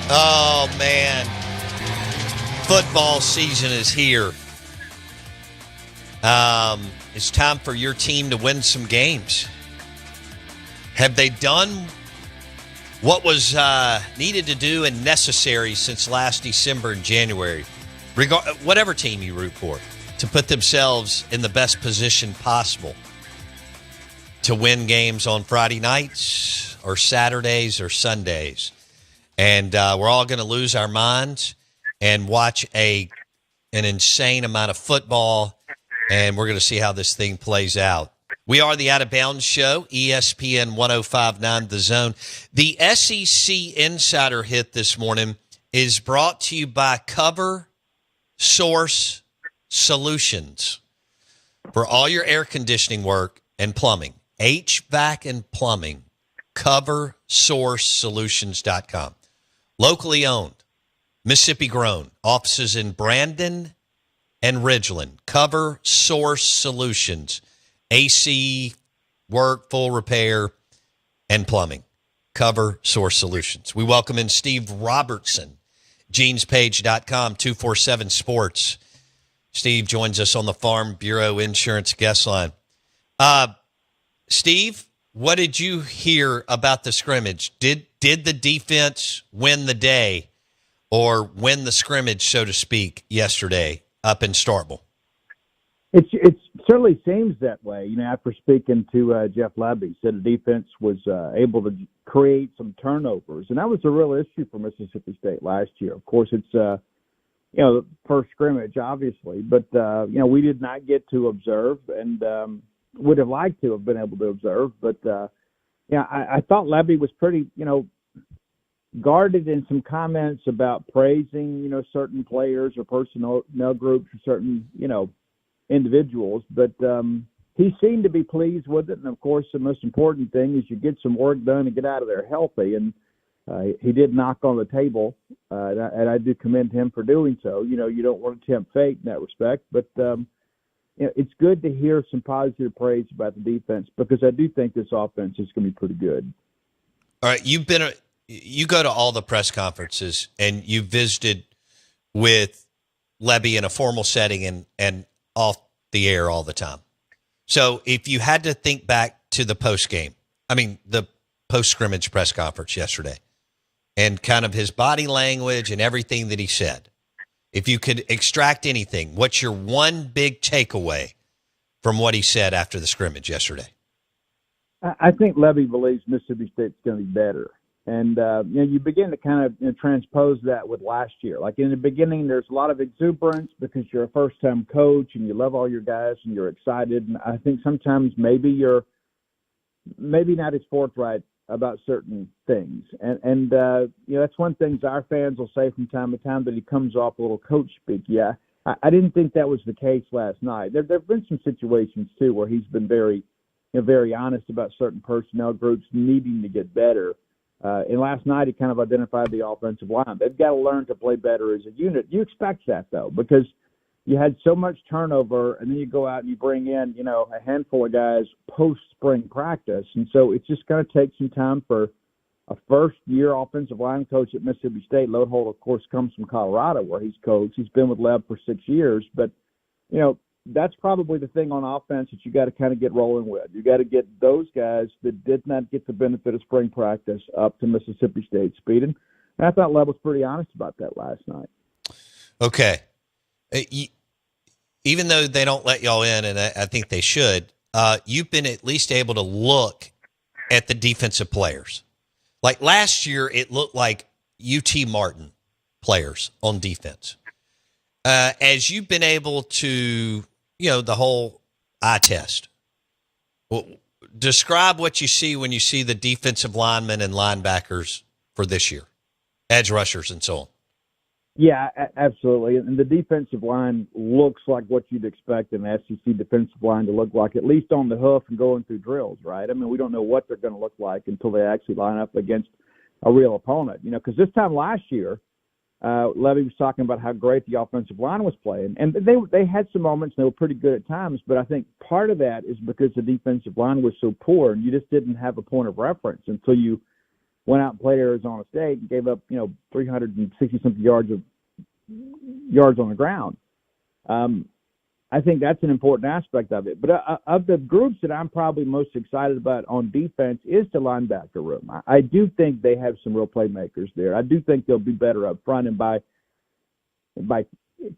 Oh, man. Football season is here. It's time for your team to win some games. Have they done what was needed to do and necessary since last December and January? Whatever team you root for, to put themselves in the best position possible to win games on Friday nights or Saturdays or Sundays. And we're all going to lose our minds and watch an insane amount of football, and we're going to see how this thing plays out. We are the Out of Bounds Show, ESPN 105.9 The Zone. The SEC Insider Hit this morning is brought to you by Cover Source Solutions for all your air conditioning work and plumbing. HVAC and plumbing. CoverSourceSolutions.com. Locally owned, Mississippi grown. Offices in Brandon and Ridgeland. Cover Source Solutions. AC work, full repair, and plumbing. Cover Source Solutions. We welcome in Steve Robertson, GenesPage.com, 247 Sports. Steve joins us on the Farm Bureau Insurance guest line. Steve, what did you hear about the scrimmage? Did the defense win the day or win the scrimmage, so to speak, yesterday up in Starkville? It certainly seems that way. After speaking to Jeff Labby, said the defense was able to create some turnovers, and that was a real issue for Mississippi State last year. Of course, it's the first scrimmage, obviously, but we did not get to observe, and would have liked to have been able to observe. But I thought Labby was pretty, guarded in some comments about praising, certain players or personnel groups or certain, individuals, but he seemed to be pleased with it. And of course, the most important thing is you get some work done and get out of there healthy. And he did knock on the table, and I do commend him for doing so. You don't want to tempt fate in that respect, but it's good to hear some positive praise about the defense, because I do think this offense is going to be pretty good. All right, you go to all the press conferences and you visited with Lebby in a formal setting and off the air all the time. So if you had to think back to the the post-scrimmage press conference yesterday and kind of his body language and everything that he said, if you could extract anything, what's your one big takeaway from what he said after the scrimmage yesterday? I think Lebby believes Mississippi State's going to be better. And, you begin to kind of transpose that with last year. Like in the beginning, there's a lot of exuberance because you're a first-time coach and you love all your guys and you're excited. And I think sometimes maybe you're not as forthright about certain things. And that's one thing our fans will say from time to time, that he comes off a little coach speak. Yeah, I didn't think that was the case last night. There have been some situations, too, where he's been very honest about certain personnel groups needing to get better. And last night, he kind of identified the offensive line. They've got to learn to play better as a unit. You expect that, though, because you had so much turnover, and then you go out and you bring in, a handful of guys post-spring practice. And so it's just going to take some time for a first-year offensive line coach at Mississippi State. Lodeholt, of course, comes from Colorado, where he's coached. He's been with Lev for 6 years. But, that's probably the thing on offense that you got to kind of get rolling with. You got to get those guys that did not get the benefit of spring practice up to Mississippi State speed. And I thought Lev was pretty honest about that last night. Okay. Even though they don't let y'all in, and I think they should, you've been at least able to look at the defensive players. Like last year, it looked like UT Martin players on defense. As you've been able to, the whole eye test, describe what you see when you see the defensive linemen and linebackers for this year, edge rushers and so on. Yeah, absolutely. And the defensive line looks like what you'd expect an SEC defensive line to look like, at least on the hoof and going through drills, right? I mean, we don't know what they're going to look like until they actually line up against a real opponent, because this time last year, Levy was talking about how great the offensive line was playing, and they had some moments and they were pretty good at times, but I think part of that is because the defensive line was so poor and you just didn't have a point of reference until you went out and played Arizona State and gave up, 360-something yards on the ground. I think that's an important aspect of it. But of the groups that I'm probably most excited about on defense is the linebacker room. I do think they have some real playmakers there. I do think they'll be better up front, and by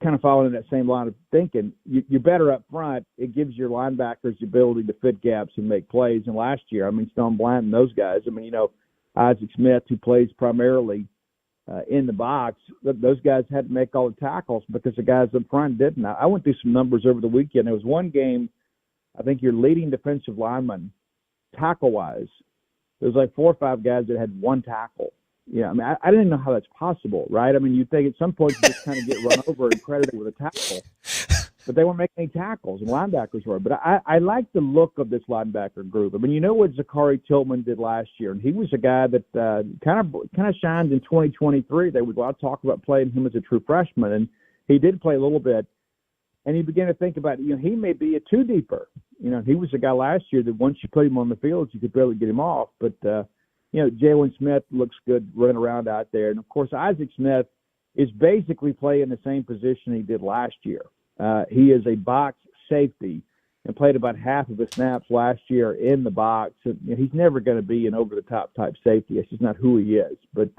kind of following that same line of thinking, you're better up front. It gives your linebackers the ability to fit gaps and make plays. And last year, Stone Bland and those guys, Isaac Smith, who plays primarily in the box, those guys had to make all the tackles because the guys up front didn't. I went through some numbers over the weekend. There was one game, I think your leading defensive lineman, tackle-wise, there was like 4 or 5 guys that had one tackle. Yeah, I didn't know how that's possible, right? You'd think at some point you just kind of get run over and credited with a tackle. But they weren't making any tackles, and linebackers were. But I like the look of this linebacker group. What Zachary Tillman did last year, and he was a guy that kind of shined in 2023. There was a lot of talk about playing him as a true freshman, and he did play a little bit. And you begin to think about, he may be a two-deeper. He was a guy last year that once you put him on the field, you could barely get him off. But Jalen Smith looks good running around out there. And, of course, Isaac Smith is basically playing the same position he did last year. He is a box safety and played about half of the snaps last year in the box. And, he's never going to be an over-the-top type safety. That's just not who he is. But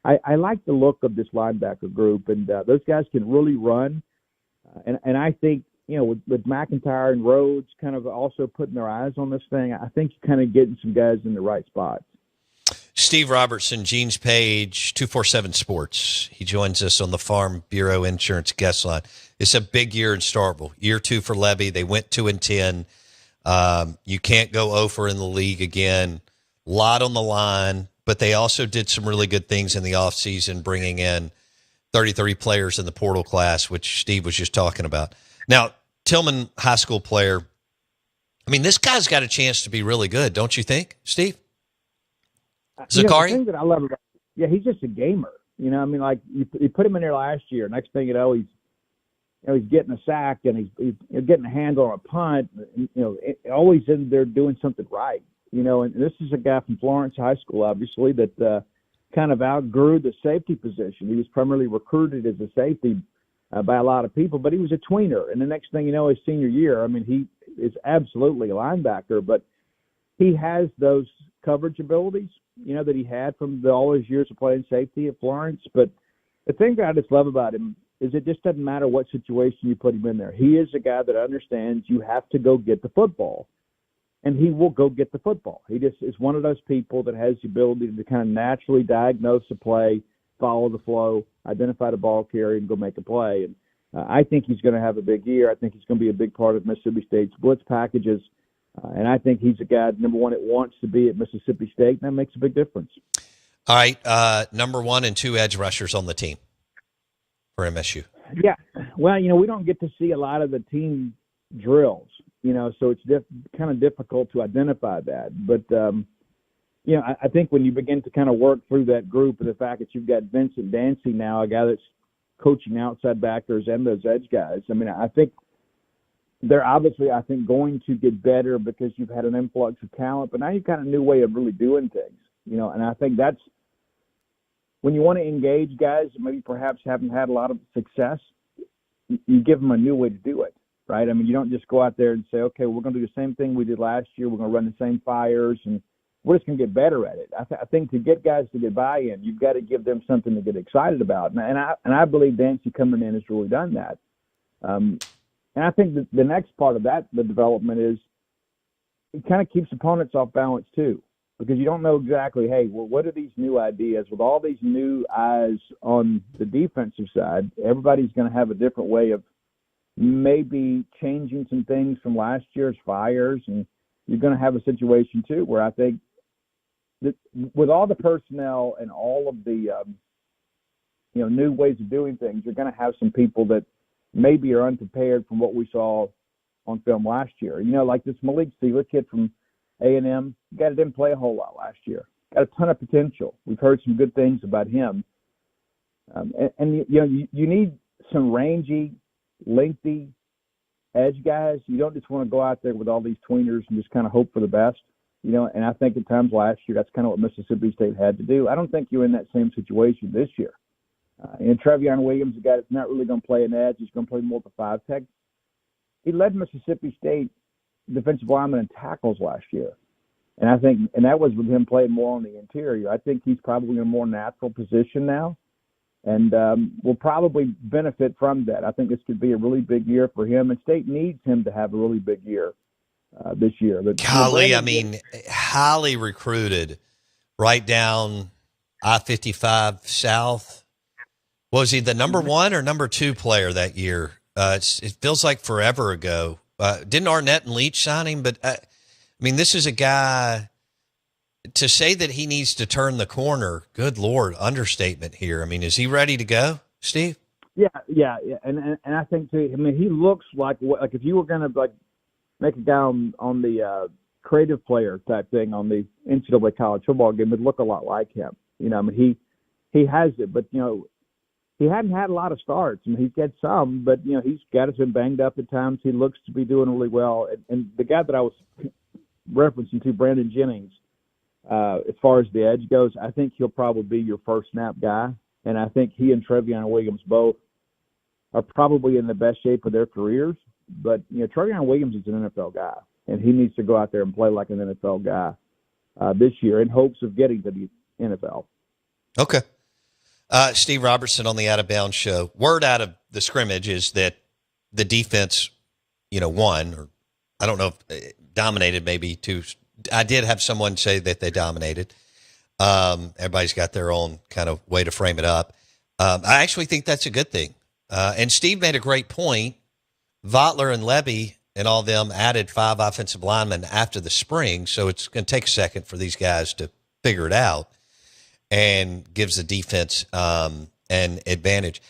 I like the look of this linebacker group, and those guys can really run. And I think, with McIntyre and Rhodes kind of also putting their eyes on this thing, I think you're kind of getting some guys in the right spots. Steve Robertson, Jeans Page, 247 Sports. He joins us on the Farm Bureau Insurance guest line. It's a big year in Starkville. Year 2 for Levy. They went 2-10. You can't go over in the league again. A lot on the line, but they also did some really good things in the offseason, bringing in 33 players in the portal class, which Steve was just talking about. Now, Tillman, high school player. This guy's got a chance to be really good, don't you think, Steve? Zachary? The thing that I love about he's just a gamer. You put him in there last year. Next thing you know, he's getting a sack and he's getting a handle on a punt. Always in there doing something right. And this is a guy from Florence High School, obviously, that kind of outgrew the safety position. He was primarily recruited as a safety by a lot of people, but he was a tweener. And the next thing you know, his senior year, he is absolutely a linebacker, but he has those coverage abilities, that he had from all his years of playing safety at Florence. But the thing that I just love about him is it just doesn't matter what situation you put him in there. He is a guy that understands you have to go get the football, and he will go get the football. He just is one of those people that has the ability to kind of naturally diagnose a play, follow the flow, identify the ball carrier, and go make a play. And I think he's going to have a big year. I think he's going to be a big part of Mississippi State's blitz packages. And I think he's a guy, number one, that wants to be at Mississippi State, and that makes a big difference. All right, number 1 and 2 edge rushers on the team for MSU. Yeah, well, we don't get to see a lot of the team drills, so it's kind of difficult to identify that. But, I think when you begin to kind of work through that group and the fact that you've got Vincent Dancy now, a guy that's coaching outside backers and those edge guys, I think they're obviously, going to get better because you've had an influx of talent, but now you've got a new way of really doing things, and I think that's when you want to engage guys that maybe perhaps haven't had a lot of success, you give them a new way to do it, right? You don't just go out there and say, okay, we're going to do the same thing we did last year. We're going to run the same fires, and we're just going to get better at it. I think to get guys to get buy-in, you've got to give them something to get excited about, and I believe Dancy coming in has really done that. And I think the next part of that, the development, is it kind of keeps opponents off balance too, because you don't know exactly, hey, well, what are these new ideas? With all these new eyes on the defensive side, everybody's going to have a different way of maybe changing some things from last year's fires, and you're going to have a situation too where I think that with all the personnel and all of the new ways of doing things, you're going to have some people that maybe are unprepared from what we saw on film last year. Like this Malik Sealer kid from A&M, guy that didn't play a whole lot last year. Got a ton of potential. We've heard some good things about him. You need some rangy, lengthy edge guys. You don't just want to go out there with all these tweeners and just kind of hope for the best. And I think at times last year that's kind of what Mississippi State had to do. I don't think you're in that same situation this year. And Trevion Williams, a guy that's not really going to play an edge, he's going to play more of a 5-tech. He led Mississippi State defensive linemen in tackles last year. And I think, and that was with him playing more on the interior. I think he's probably in a more natural position now, and will probably benefit from that. I think this could be a really big year for him, and State needs him to have a really big year this year. But, golly, highly recruited, right down I-55 South. Was he the number one or number two player that year? It feels like forever ago. Didn't Arnett and Leach sign him? But this is a guy, to say that he needs to turn the corner. Good Lord, understatement here. Is he ready to go, Steve? Yeah, and I think too. He looks like if you were going to make a guy on the creative player type thing on the NCAA college football game, would look a lot like him. He has it, but he hadn't had a lot of starts. He's had some, but he's got us been banged up at times. He looks to be doing really well. And the guy that I was referencing to, Brandon Jennings, as far as the edge goes, I think he'll probably be your first snap guy. And I think he and Trevion Williams both are probably in the best shape of their careers. But Trevion Williams is an NFL guy, and he needs to go out there and play like an NFL guy this year in hopes of getting to the NFL. Okay. Steve Robertson on the Out of Bounds show. Word out of the scrimmage is that the defense, won, or I don't know if dominated, maybe two. I did have someone say that they dominated. Everybody's got their own kind of way to frame it up. I actually think that's a good thing. And Steve made a great point. Votler and Levy and all them added 5 offensive linemen after the spring, so it's going to take a second for these guys to figure it out, and gives the defense an advantage.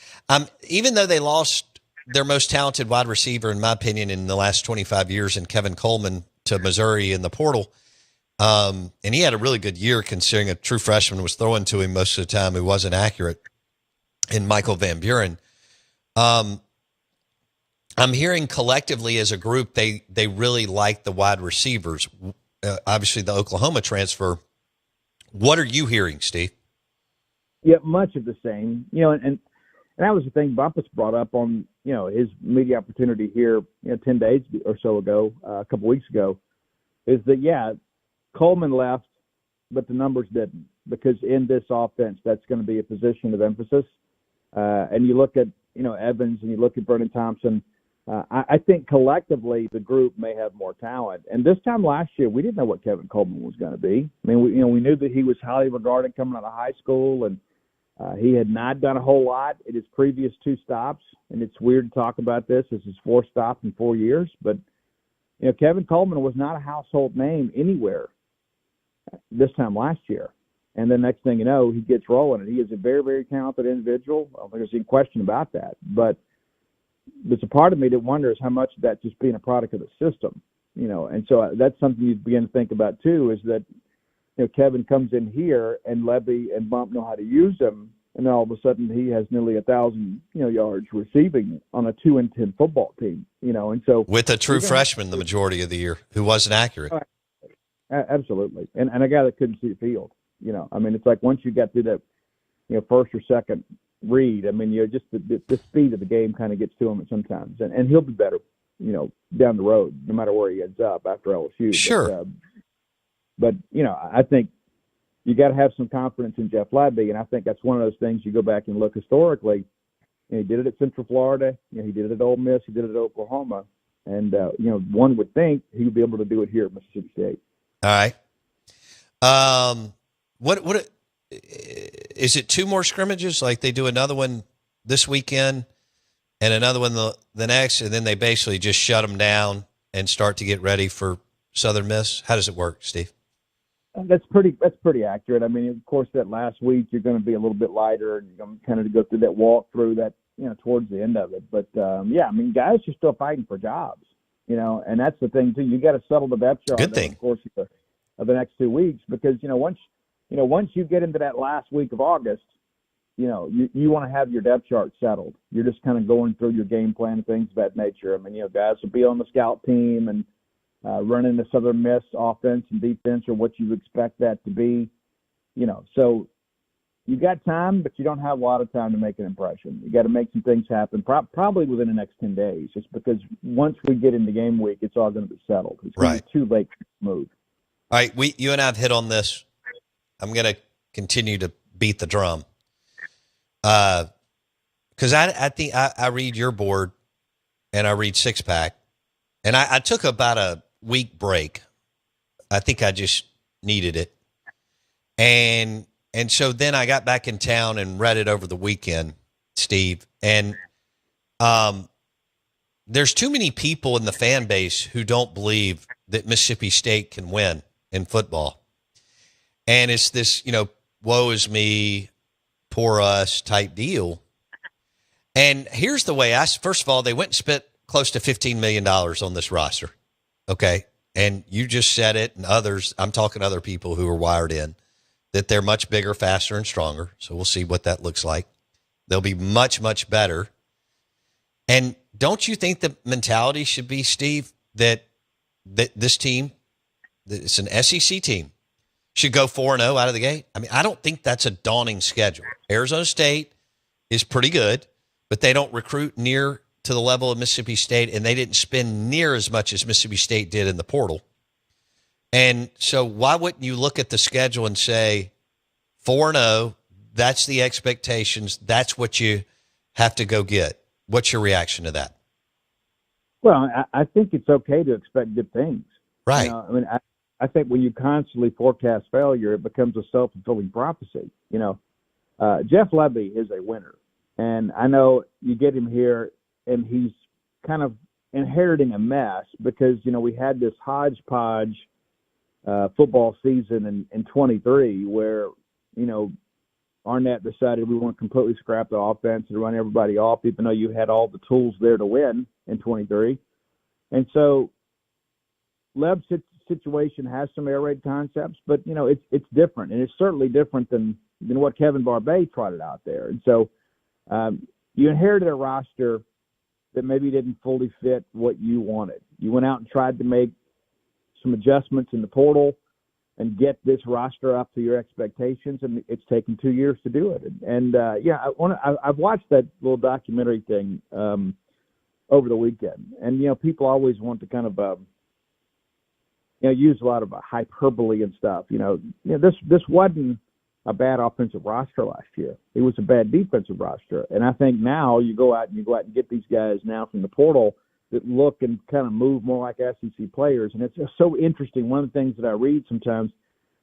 Even though they lost their most talented wide receiver, in my opinion, in the last 25 years, in Kevin Coleman to Missouri in the portal, and he had a really good year considering a true freshman was throwing to him most of the time who wasn't accurate, in Michael Van Buren. I'm hearing collectively as a group they really like the wide receivers. Obviously, the Oklahoma transfer. What are you hearing, Steve? Yeah, much of the same. And that was the thing Bumpus brought up on his media opportunity here 10 days or so ago, a couple weeks ago, is that Coleman left, but the numbers didn't, because in this offense that's going to be a position of emphasis. And you look at Evans and you look at Brennan Thompson. I think collectively the group may have more talent. And this time last year, we didn't know what Kevin Coleman was going to be. We knew that he was highly regarded coming out of high school, and he had not done a whole lot in his previous 2 stops. And it's weird to talk about this as his 4th stop in 4 years. But, Kevin Coleman was not a household name anywhere this time last year. And then next thing you know, he gets rolling, and he is a very, very talented individual. I don't think there's any question about that. But there's a part of me that wonders how much of that just being a product of the system, and so that's something you begin to think about too, is that, Kevin comes in here and Levy and Bump know how to use him, and then all of a sudden he has nearly 1,000, yards receiving on a 2-10 football team, and so with a true freshman the majority of the year who wasn't accurate. Absolutely. And a guy that couldn't see the field, it's like once you got through that, first or second read, just the speed of the game kind of gets to him sometimes, and he'll be better, down the road, no matter where he ends up after LSU. Sure. But I think you got to have some confidence in Jeff Levy, and I think that's one of those things you go back and look historically. He did it at Central Florida, he did it at Ole Miss, he did it at Oklahoma, and one would think he would be able to do it here at Mississippi State. All right. What is it? 2 more scrimmages? Like they do another one this weekend and another one the next, and then they basically just shut them down and start to get ready for Southern Miss? How does it work, Steve? That's pretty accurate. Of course, that last week you're going to be a little bit lighter, and you're going to kind of go through that walk through that, towards the end of it. But guys are still fighting for jobs, and that's the thing too. You got to settle the depth chart. Good thing. Of course, of the next 2 weeks, because once you get into that last week of August, you want to have your depth chart settled. You're just kind of going through your game plan and things of that nature. Guys will be on the scout team, and running the Southern Miss offense and defense or what you expect that to be. So you got time, but you don't have a lot of time to make an impression. You got to make some things happen, probably within the next 10 days, just because once we get into game week, it's all going to be settled. It's going to be too late to move. All right, you and I have hit on this. I'm going to continue to beat the drum. Because I think I read your board and I read Six Pack, and I took about a week break. I think I just needed it. And so then I got back in town and read it over the weekend, Steve. And there's too many people in the fan base who don't believe that Mississippi State can win in football. And it's this, woe is me, poor us type deal. And here's the way first of all, they went and spent close to $15 million on this roster. Okay. And you just said it, and others, I'm talking to other people who are wired in, that they're much bigger, faster, and stronger. So we'll see what that looks like. They'll be much, much better. And don't you think the mentality should be, Steve, that this team, it's an SEC team, should go 4-0 out of the gate? I mean, I don't think that's a daunting schedule. Arizona State is pretty good, but they don't recruit near to the level of Mississippi State, and they didn't spend near as much as Mississippi State did in the portal. And so why wouldn't you look at the schedule and say 4-0, that's the expectations, that's what you have to go get? What's your reaction to that? Well, I think it's okay to expect good things. Right. I think when you constantly forecast failure, it becomes a self-fulfilling prophecy. Jeff Levy is a winner. And I know you get him here, and he's kind of inheriting a mess because, we had this hodgepodge football season in 23 where, Arnett decided we want to completely scrap the offense and run everybody off, even though you had all the tools there to win in 23. And so Leb's situation has some air raid concepts, but, it's different, and it's certainly different than what Kevin Barbay trotted out there. And so you inherited a roster that maybe didn't fully fit what you wanted. You went out and tried to make some adjustments in the portal and get this roster up to your expectations, and it's taken 2 years to do it. And I've watched that little documentary thing over the weekend, and people always want to kind of use a lot of hyperbole and stuff. This wasn't a bad offensive roster last year. It was a bad defensive roster. And I think now you go out and get these guys now from the portal that look and kind of move more like SEC players. And it's just so interesting. One of the things that I read sometimes,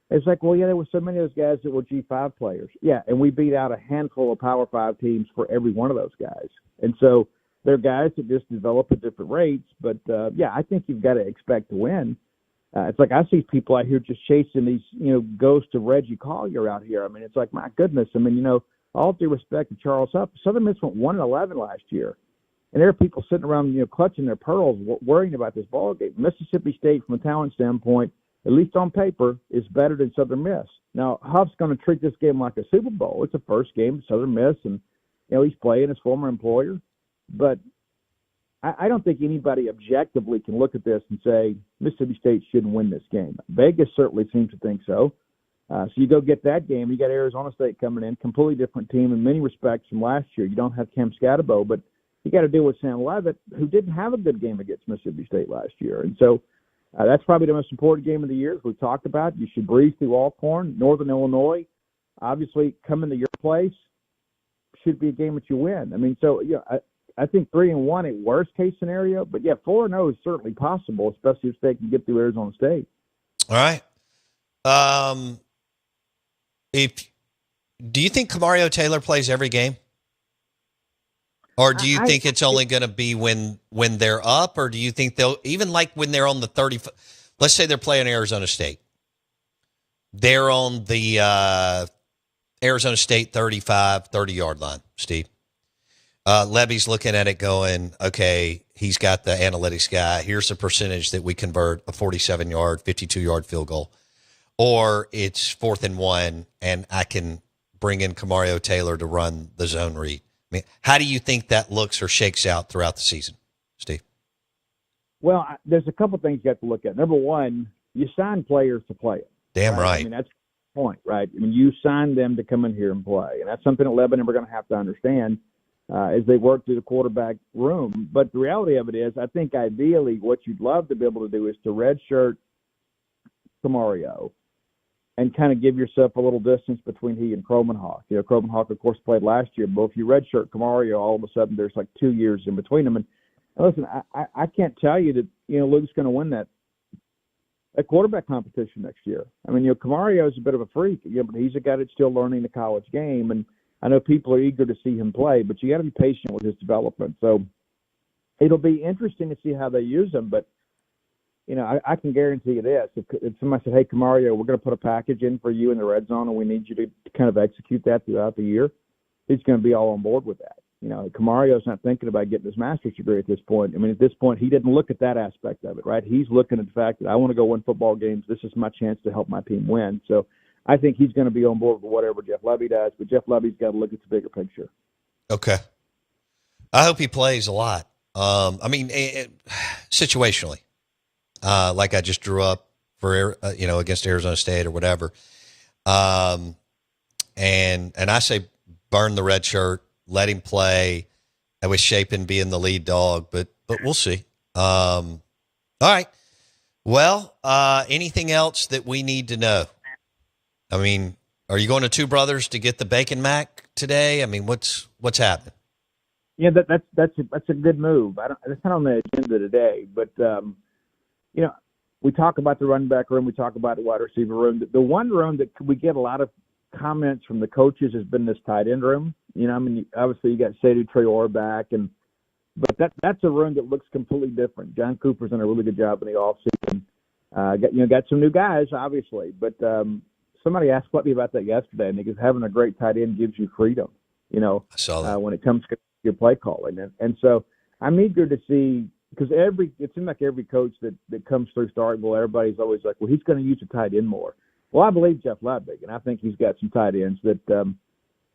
it's like, well, yeah, there were so many of those guys that were G5 players. Yeah, and we beat out a handful of Power 5 teams for every one of those guys. And so they're guys that just develop at different rates. But, I think you've got to expect to win. It's like I see people out here just chasing these, ghosts of Reggie Collier out here. I mean, it's like, my goodness. I mean, all due respect to Charles Huff, Southern Miss went 1-11 last year. And there are people sitting around, clutching their pearls, worrying about this ball game. Mississippi State, from a talent standpoint, at least on paper, is better than Southern Miss. Now, Huff's going to treat this game like a Super Bowl. It's a first game at Southern Miss, and, he's playing his former employer. But I don't think anybody objectively can look at this and say Mississippi State shouldn't win this game. Vegas certainly seems to think so. So you go get that game. You got Arizona State coming in, completely different team in many respects from last year. You don't have Cam Scatterbo, but you got to deal with Sam Levitt, who didn't have a good game against Mississippi State last year. And so that's probably the most important game of the year, as we've talked about. You should breeze through Alcorn. Northern Illinois, obviously, coming to your place, should be a game that you win. I mean, so, I think 3-1 a worst case scenario, but 4-0 is certainly possible, especially if they can get through Arizona State. All right. Do you think Camario Taylor plays every game, or do you think it's only going to be when they're up, or do you think they'll even like when they're on the 30? Let's say they're playing Arizona State. They're on the Arizona State 30-yard line, Steve. Levy's looking at it going, okay, he's got the analytics guy. Here's the percentage that we convert a 47-yard, 52-yard field goal. Or it's 4th and 1, and I can bring in Camario Taylor to run the zone read. I mean, how do you think that looks or shakes out throughout the season, Steve? Well, there's a couple things you have to look at. Number one, you sign players to play it. Damn right. I mean, that's the point, right? I mean, you sign them to come in here and play, and that's something that Lebanon are going to have to understand as they work through the quarterback room. But the reality of it is, I think ideally what you'd love to be able to do is to redshirt Camario and kind of give yourself a little distance between he and Kromenhoek. You know, Kromenhoek, of course, played last year, but if you redshirt Camario, all of a sudden there's like 2 years in between them. And listen, I can't tell you that, you know, Luke's going to win that quarterback competition next year. I mean, you know, Camario is a bit of a freak, you know, but he's a guy that's still learning the college game. And I know people are eager to see him play, but you got to be patient with his development. So it'll be interesting to see how they use him. But, you know, I can guarantee you this. If somebody said, hey, Camario, we're going to put a package in for you in the red zone and we need you to kind of execute that throughout the year, he's going to be all on board with that. You know, Camario's not thinking about getting his master's degree at this point. I mean, at this point, he didn't look at that aspect of it, right? He's looking at the fact that I want to go win football games. This is my chance to help my team win. So I think he's going to be on board with whatever Jeff Lebby does, but Jeff Lebby's got to look at the bigger picture. Okay. I hope he plays a lot. I mean, situationally, like I just drew up for, against Arizona State or whatever. And I say burn the red shirt, let him play. I wish Shapen being the lead dog, but we'll see. All right. Well, anything else that we need to know? I mean, are you going to Two Brothers to get the bacon mac today? I mean, what's happening? Yeah, that's a good move. That's not on the agenda today, but you know, we talk about the running back room, we talk about the wide receiver room. The one room that we get a lot of comments from the coaches has been this tight end room. You know, I mean, obviously you got Sadie Traore back, but that's a room that looks completely different. John Cooper's done a really good job in the offseason. Got some new guys, obviously, but somebody asked me about that yesterday, and because having a great tight end gives you freedom, you know, I saw that. when it comes to your play calling. And so I'm eager to see, because it seems like every coach that comes through Starkville, everybody's always like, well, he's going to use a tight end more. Well, I believe Jeff Ludwig, and I think he's got some tight ends that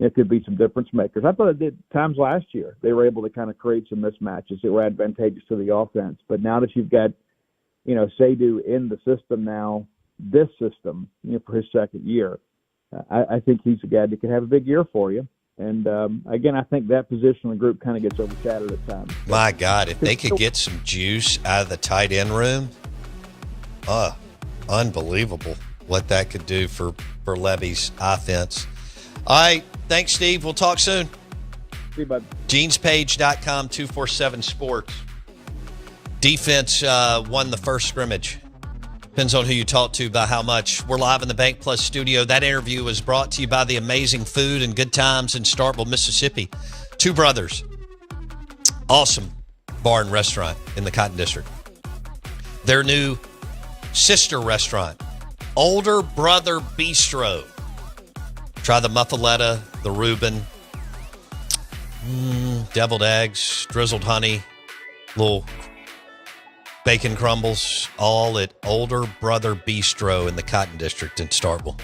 it could be some difference makers. I thought it did times last year. They were able to kind of create some mismatches that were advantageous to the offense. But now that you've got, you know, Sadu in the system now, this system, you know, for his second year, I think he's a guy that could have a big year for you. And, again, I think that positional group kind of gets overshadowed at times. My God, if they could get some juice out of the tight end room, unbelievable what that could do for Levy's offense. All right. Thanks, Steve. We'll talk soon. See you, bud. GenesPage.com, 247 Sports. Defense won the first scrimmage. Depends on who you talk to by how much. We're live in the Bank Plus studio. That interview was brought to you by the amazing food and good times in Starkville, Mississippi. Two Brothers. Awesome bar and restaurant in the Cotton District. Their new sister restaurant, Older Brother Bistro. Try the muffaletta, the Reuben, deviled eggs, drizzled honey, little bacon crumbles, all at Older Brother Bistro in the Cotton District in Starkville.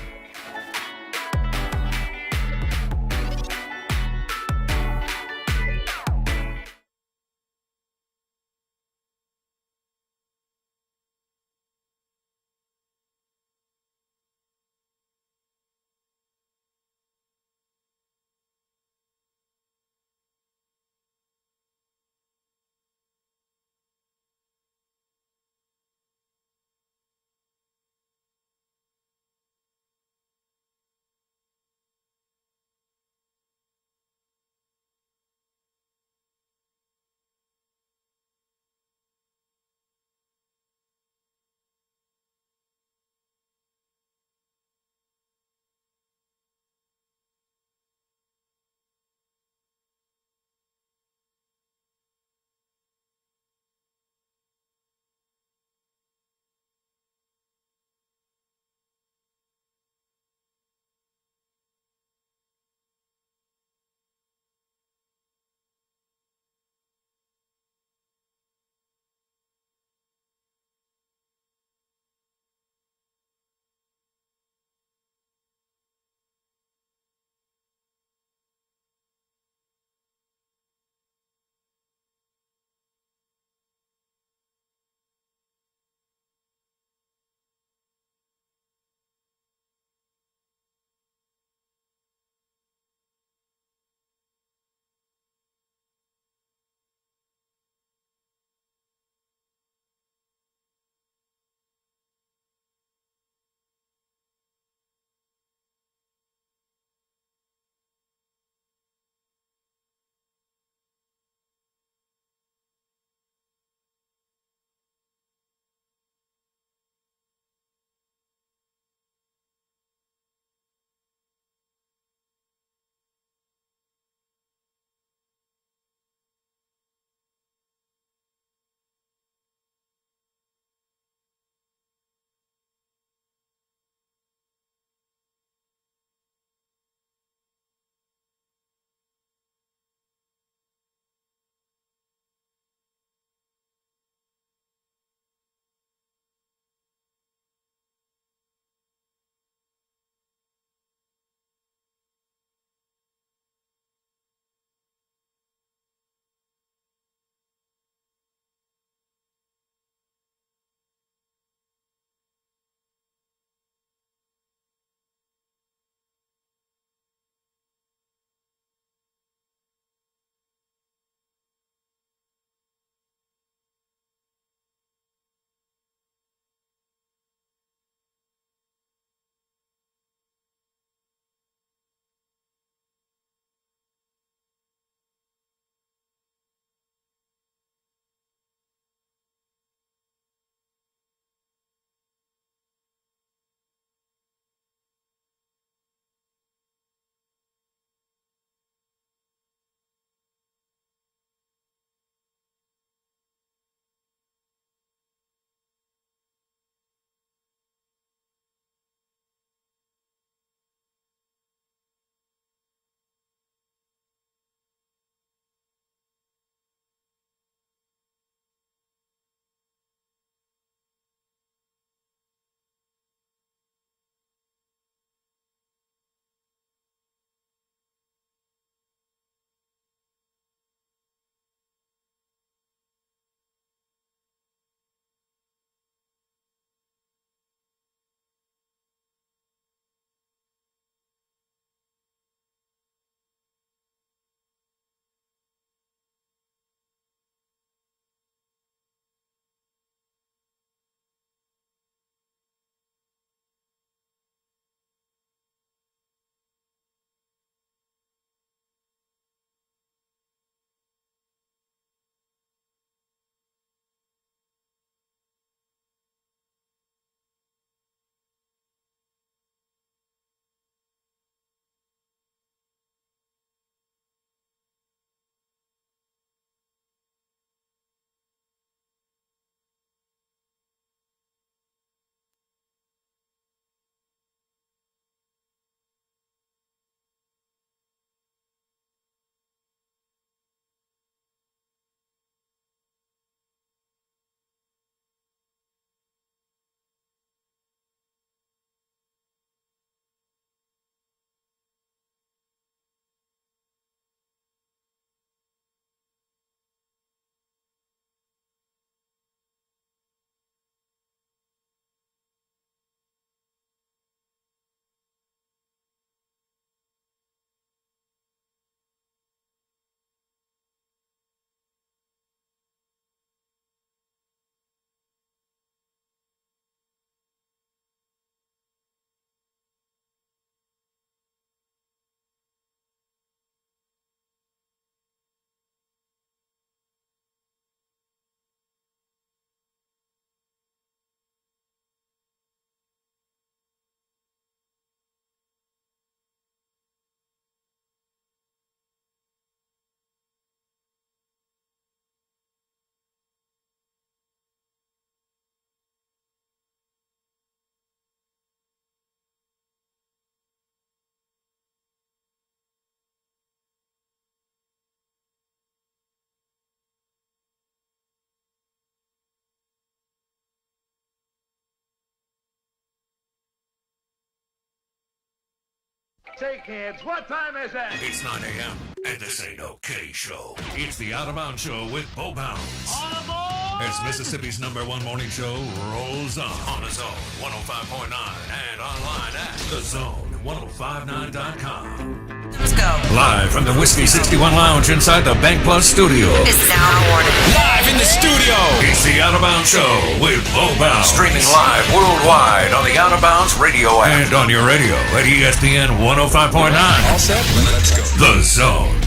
Say, kids, what time is it? It's 9 a.m., and this ain't no K show. It's the Out of Bounds Show with Bo Bounds. All aboard! As Mississippi's #1 morning show rolls on the Zone 105.9 and online at thezone1059.com. Let's go. Live from the Whiskey 61 Lounge inside the Bank Plus studio. It's Sound Warning. Live in the studio. It's the Out of Bounds Show with Bo Bounds. Streaming live worldwide on the Out of Bounds radio app. And on your radio at ESPN 105.9. All set? Let's go. The Zone.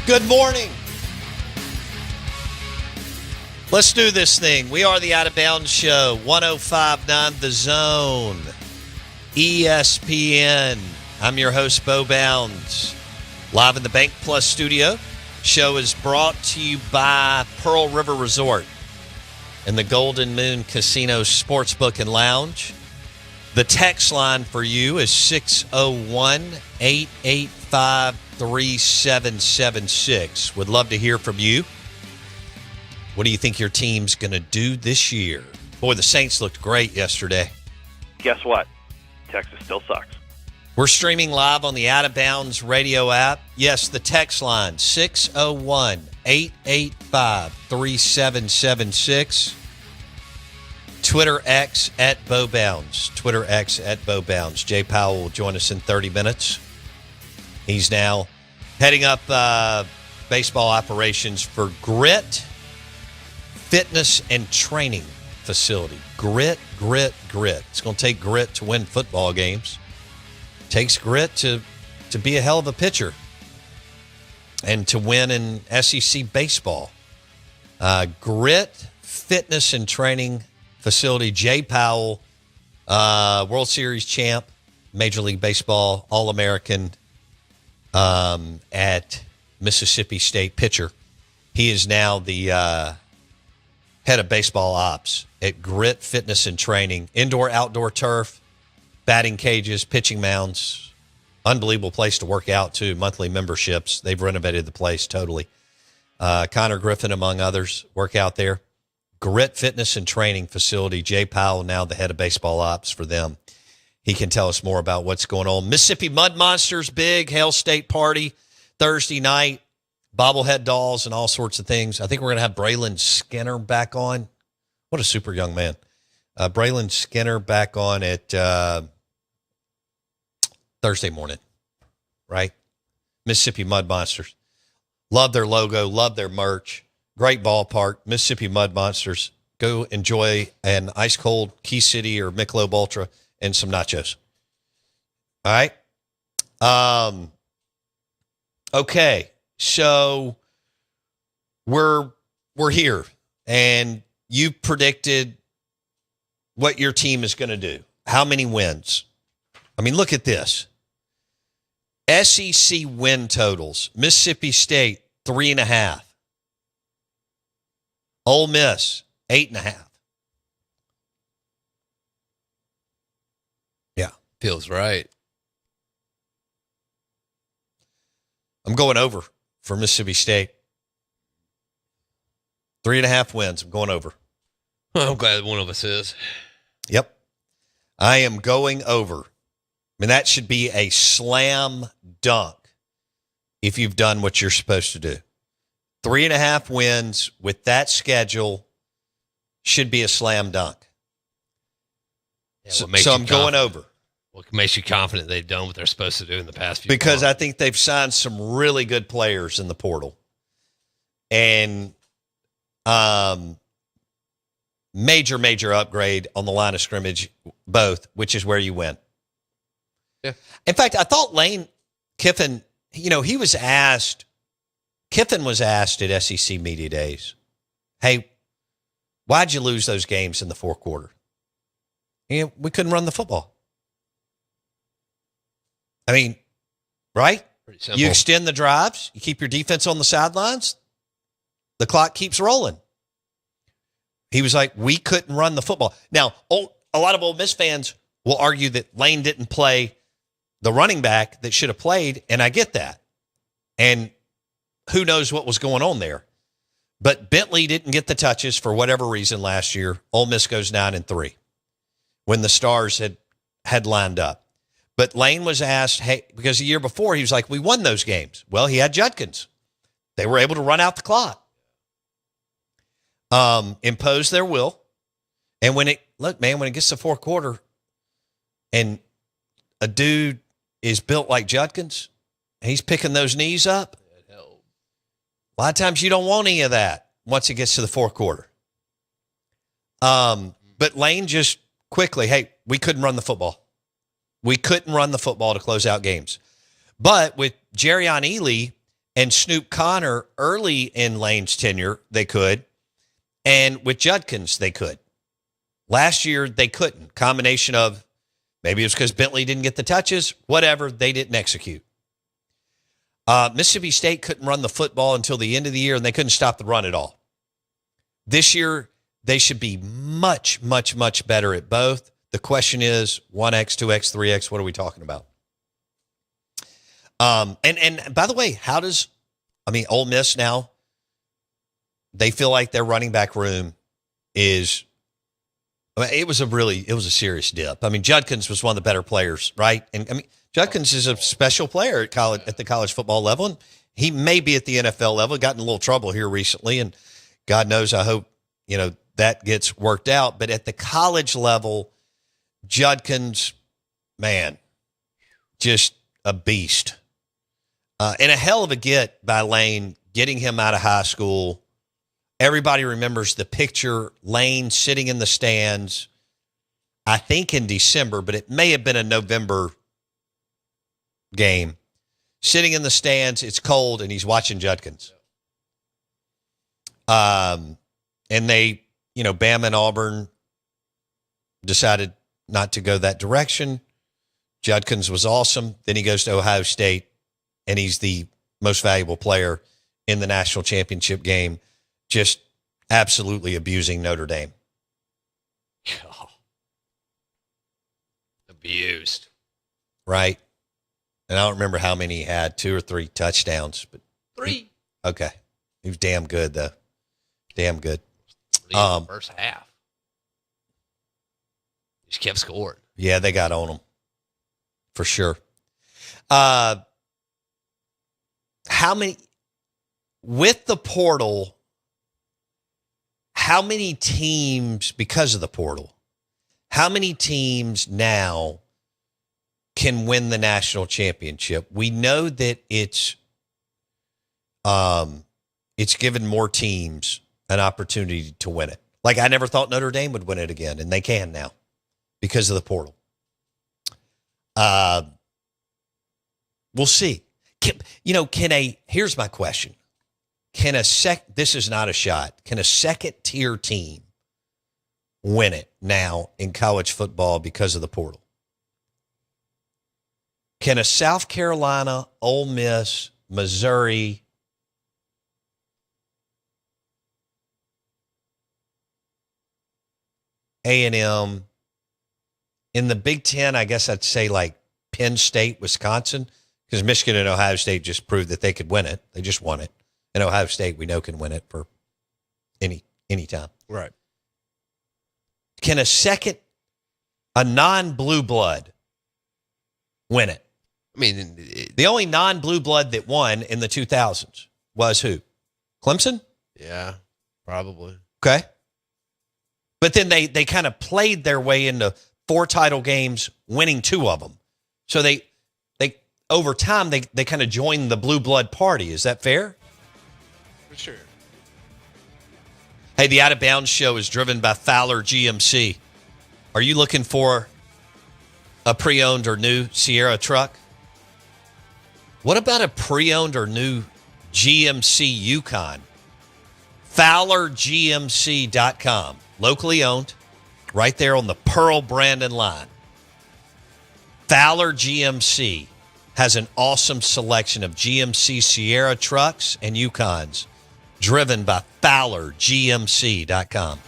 Good morning. Let's do this thing. We are the Out of Bounds Show, 105.9 The Zone, ESPN. I'm your host, Bo Bounds, live in the Bank Plus studio. Show is brought to you by Pearl River Resort and the Golden Moon Casino Sportsbook and Lounge. The text line for you is 601-885-3776. Would love to hear from you. What do you think your team's going to do this year? Boy, the Saints looked great yesterday. Guess what? Texas still sucks. We're streaming live on the Out of Bounds radio app. Yes, the text line, 601-885-3776. Twitter X at Bo Bounds. Twitter X at Bo Bounds. Jay Powell will join us in 30 minutes. He's now heading up baseball operations for Grit Fitness and Training Facility. Grit. It's going to take grit to win football games. It takes grit to be a hell of a pitcher and to win in SEC baseball. Grit Fitness and Training Facility. Jay Powell, World Series champ, Major League Baseball All-American at Mississippi State pitcher. He is now the head of baseball ops at Grit Fitness and Training. Indoor, outdoor turf, batting cages, pitching mounds. Unbelievable place to work out, too. Monthly memberships. They've renovated the place totally. Connor Griffin, among others, work out there. Grit Fitness and Training Facility. Jay Powell, now the head of baseball ops for them. He can tell us more about what's going on. Mississippi Mud Monsters, big Hail State party Thursday night. Bobblehead dolls and all sorts of things. I think we're going to have Braylon Skinner back on. What a super young man. Braylon Skinner back on at Thursday morning, right? Mississippi Mud Monsters. Love their logo, love their merch. Great ballpark, Mississippi Mud Monsters. Go enjoy an ice-cold Key City or Michelob Ultra and some nachos. All right? Okay, so we're here, and you predicted what your team is going to do. How many wins? I mean, look at this. SEC win totals. Mississippi State, 3.5. Ole Miss, 8.5. Yeah. Feels right. I'm going over for Mississippi State. 3.5 wins. I'm going over. Well, I'm glad one of us is. Yep. I am going over. I mean, that should be a slam dunk if you've done what you're supposed to do. 3.5 wins with that schedule should be a slam dunk. Yeah, So I'm going over. What makes you confident they've done what they're supposed to do in the past few Because months? I think they've signed some really good players in the portal. And major upgrade on the line of scrimmage, both, which is where you win. Yeah. In fact, I thought Lane Kiffin, he was asked, Kiffin was asked at SEC Media Days, hey, why'd you lose those games in the fourth quarter? We couldn't run the football. I mean, right? Pretty simple. You extend the drives, you keep your defense on the sidelines, the clock keeps rolling. He was like, we couldn't run the football. Now, a lot of Ole Miss fans will argue that Lane didn't play the running back that should have played, and I get that. And who knows what was going on there. But Bentley didn't get the touches for whatever reason last year. Ole Miss goes 9-3 when the Stars had lined up. But Lane was asked, hey, because the year before he was like, we won those games. Well, he had Judkins. They were able to run out the clock, impose their will. And when it gets to fourth quarter and a dude is built like Judkins, he's picking those knees up. A lot of times you don't want any of that once it gets to the fourth quarter. But Lane just quickly, hey, we couldn't run the football. We couldn't run the football to close out games. But with Jerrion Ely and Snoop Connor early in Lane's tenure, they could. And with Judkins, they could. Last year, they couldn't. Combination of maybe it was because Bentley didn't get the touches, whatever, they didn't execute. Mississippi State couldn't run the football until the end of the year, and they couldn't stop the run at all. This year, they should be much, much, much better at both. The question is 1X, 2X, 3X, what are we talking about? And by the way, Ole Miss now, they feel like their running back room is, it was a serious dip. I mean, Judkins was one of the better players, right? And I mean, Judkins is a special player at the college football level, and he may be at the NFL level. Got in a little trouble here recently, and God knows, I hope that gets worked out. But at the college level, Judkins, man, just a beast, and a hell of a get by Lane getting him out of high school. Everybody remembers the picture, Lane sitting in the stands, I think in December, but it may have been a November game, sitting in the stands. It's cold, and he's watching Judkins. And they, Bama and Auburn decided not to go that direction. Judkins was awesome. Then he goes to Ohio State, and he's the most valuable player in the national championship game, just absolutely abusing Notre Dame. Oh. Abused. Right? And I don't remember how many he had, 2 or 3 touchdowns. But 3. Okay. He was damn good, though. Damn good. First half. Just kept scoring. Yeah, they got on him. For sure. With the portal, how many teams, because of the portal, how many teams now can win the national championship? We know that it's given more teams an opportunity to win it. Like, I never thought Notre Dame would win it again, and they can now because of the portal. We'll see. Here's my question. This is not a shot. Can a second-tier team win it now in college football because of the portal? Can a South Carolina, Ole Miss, Missouri, A&M, in the Big Ten, I guess I'd say like Penn State, Wisconsin, because Michigan and Ohio State just proved that they could win it. They just won it. And Ohio State, we know, can win it for any time. Right. Can a non-blue blood win it? I mean, The only non-blue blood that won in the 2000s was who? Clemson? yeah, probably. Okay. But then they kind of played their way into 4 title games, winning 2 of them. So they over time, they kind of joined the blue blood party. Is that fair? For sure. Hey, the Out of Bounds show is driven by Fowler GMC. Are you looking for a pre-owned or new Sierra truck? What about a pre-owned or new GMC Yukon? FowlerGMC.com. Locally owned, right there on the Pearl Brandon line. Fowler GMC has an awesome selection of GMC Sierra trucks and Yukons driven by FowlerGMC.com.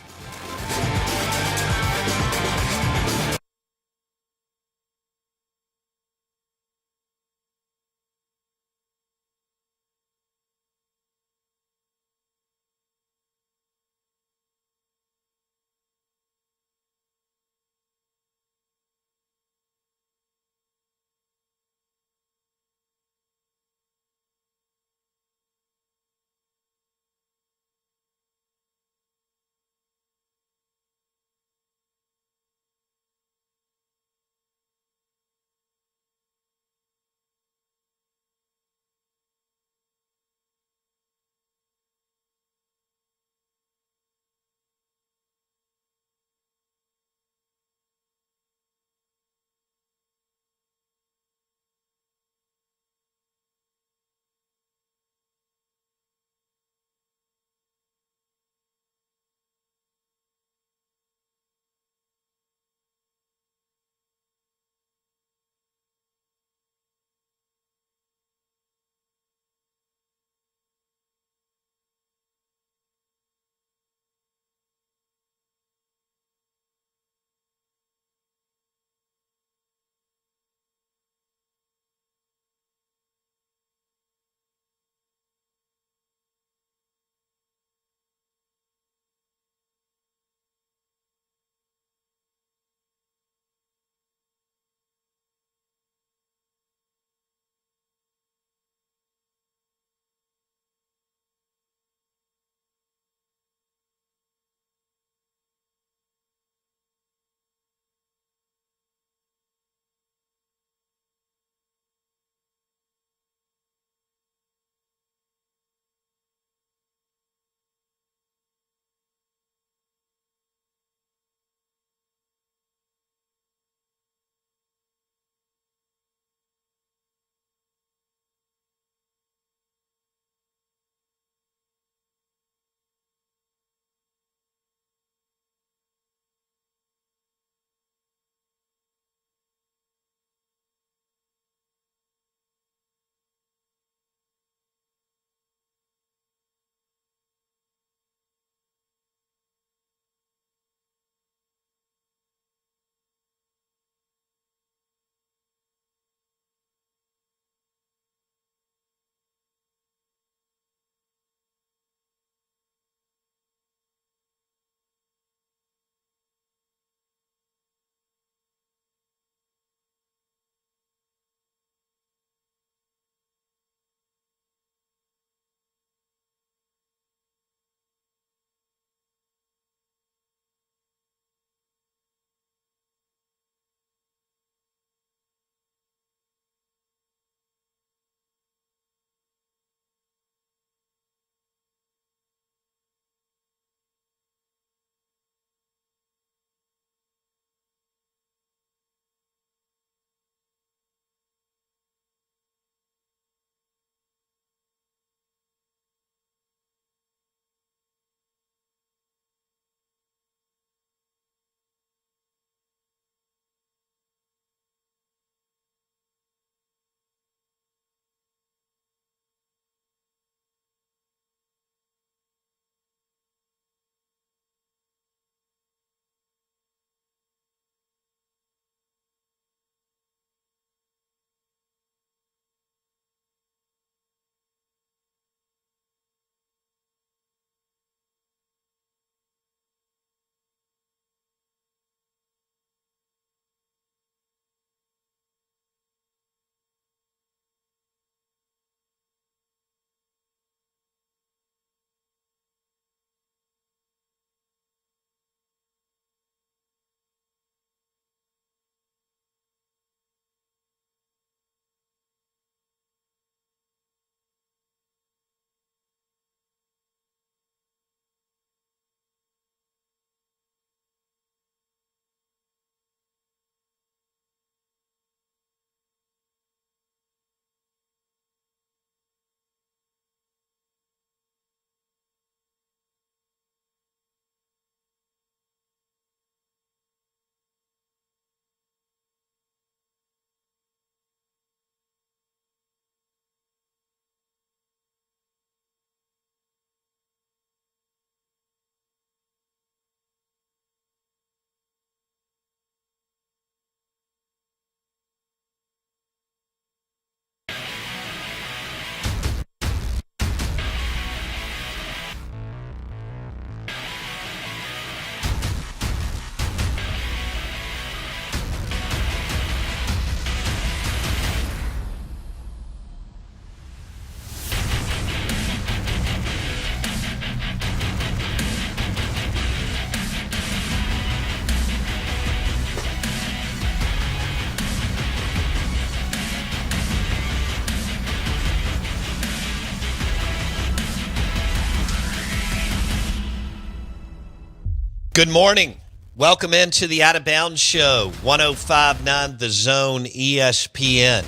Good morning. Welcome into the Out of Bounds Show, 105.9 The Zone ESPN.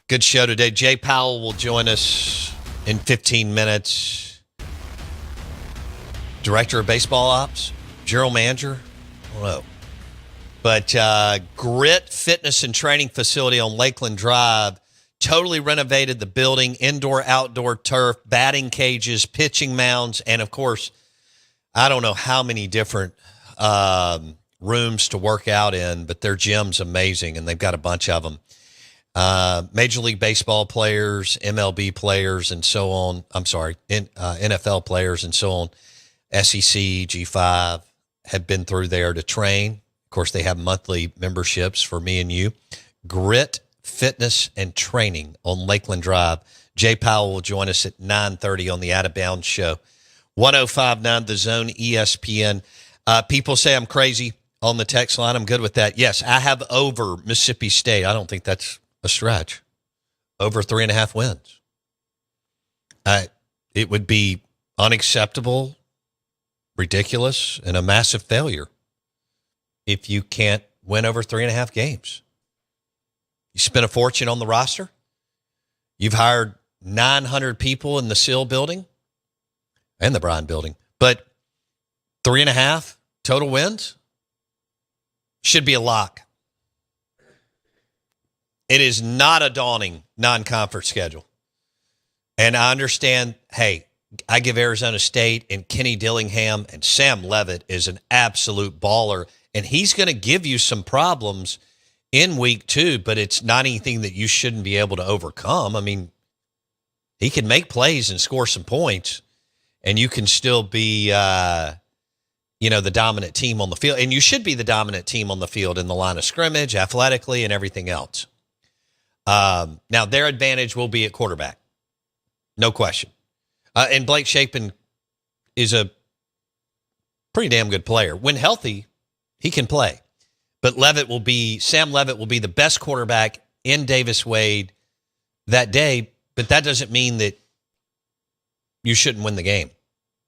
Good show today. Jay Powell will join us in 15 minutes. Director of Baseball Ops, General Manager, I don't know. But Grit Fitness and Training Facility on Lakeland Drive totally renovated the building, indoor, outdoor turf, batting cages, pitching mounds, and, of course, I don't know how many different rooms to work out in, but their gym's amazing, and they've got a bunch of them. Major League Baseball players, MLB players, and so on. I'm sorry, NFL players and so on. SEC, G5 have been through there to train. Of course, they have monthly memberships for me and you. Grit Fitness and Training on Lakeland Drive. Jay Powell will join us at 9:30 on the Out of Bounds Show. 105.9 The Zone ESPN. People say I'm crazy on the text line. I'm good with that. Yes, I have over Mississippi State. I don't think that's a stretch. Over 3.5 wins. It would be unacceptable, ridiculous, and a massive failure if you can't win over 3.5 games. You spent a fortune on the roster. You've hired 900 people in the SEAL building and the Bryan building, but 3.5 total wins should be a lock. It is not a daunting non-conference schedule. And I understand, hey, I give Arizona State and Kenny Dillingham and Sam Leavitt is an absolute baller, and he's going to give you some problems in week 2, but it's not anything that you shouldn't be able to overcome. I mean, he can make plays and score some points, and you can still be, the dominant team on the field. And you should be the dominant team on the field in the line of scrimmage, athletically, and everything else. Now, their advantage will be at quarterback. No question. And Blake Shapen is a pretty damn good player. When healthy, he can play. But Sam Leavitt will be the best quarterback in Davis Wade that day, but that doesn't mean that you shouldn't win the game.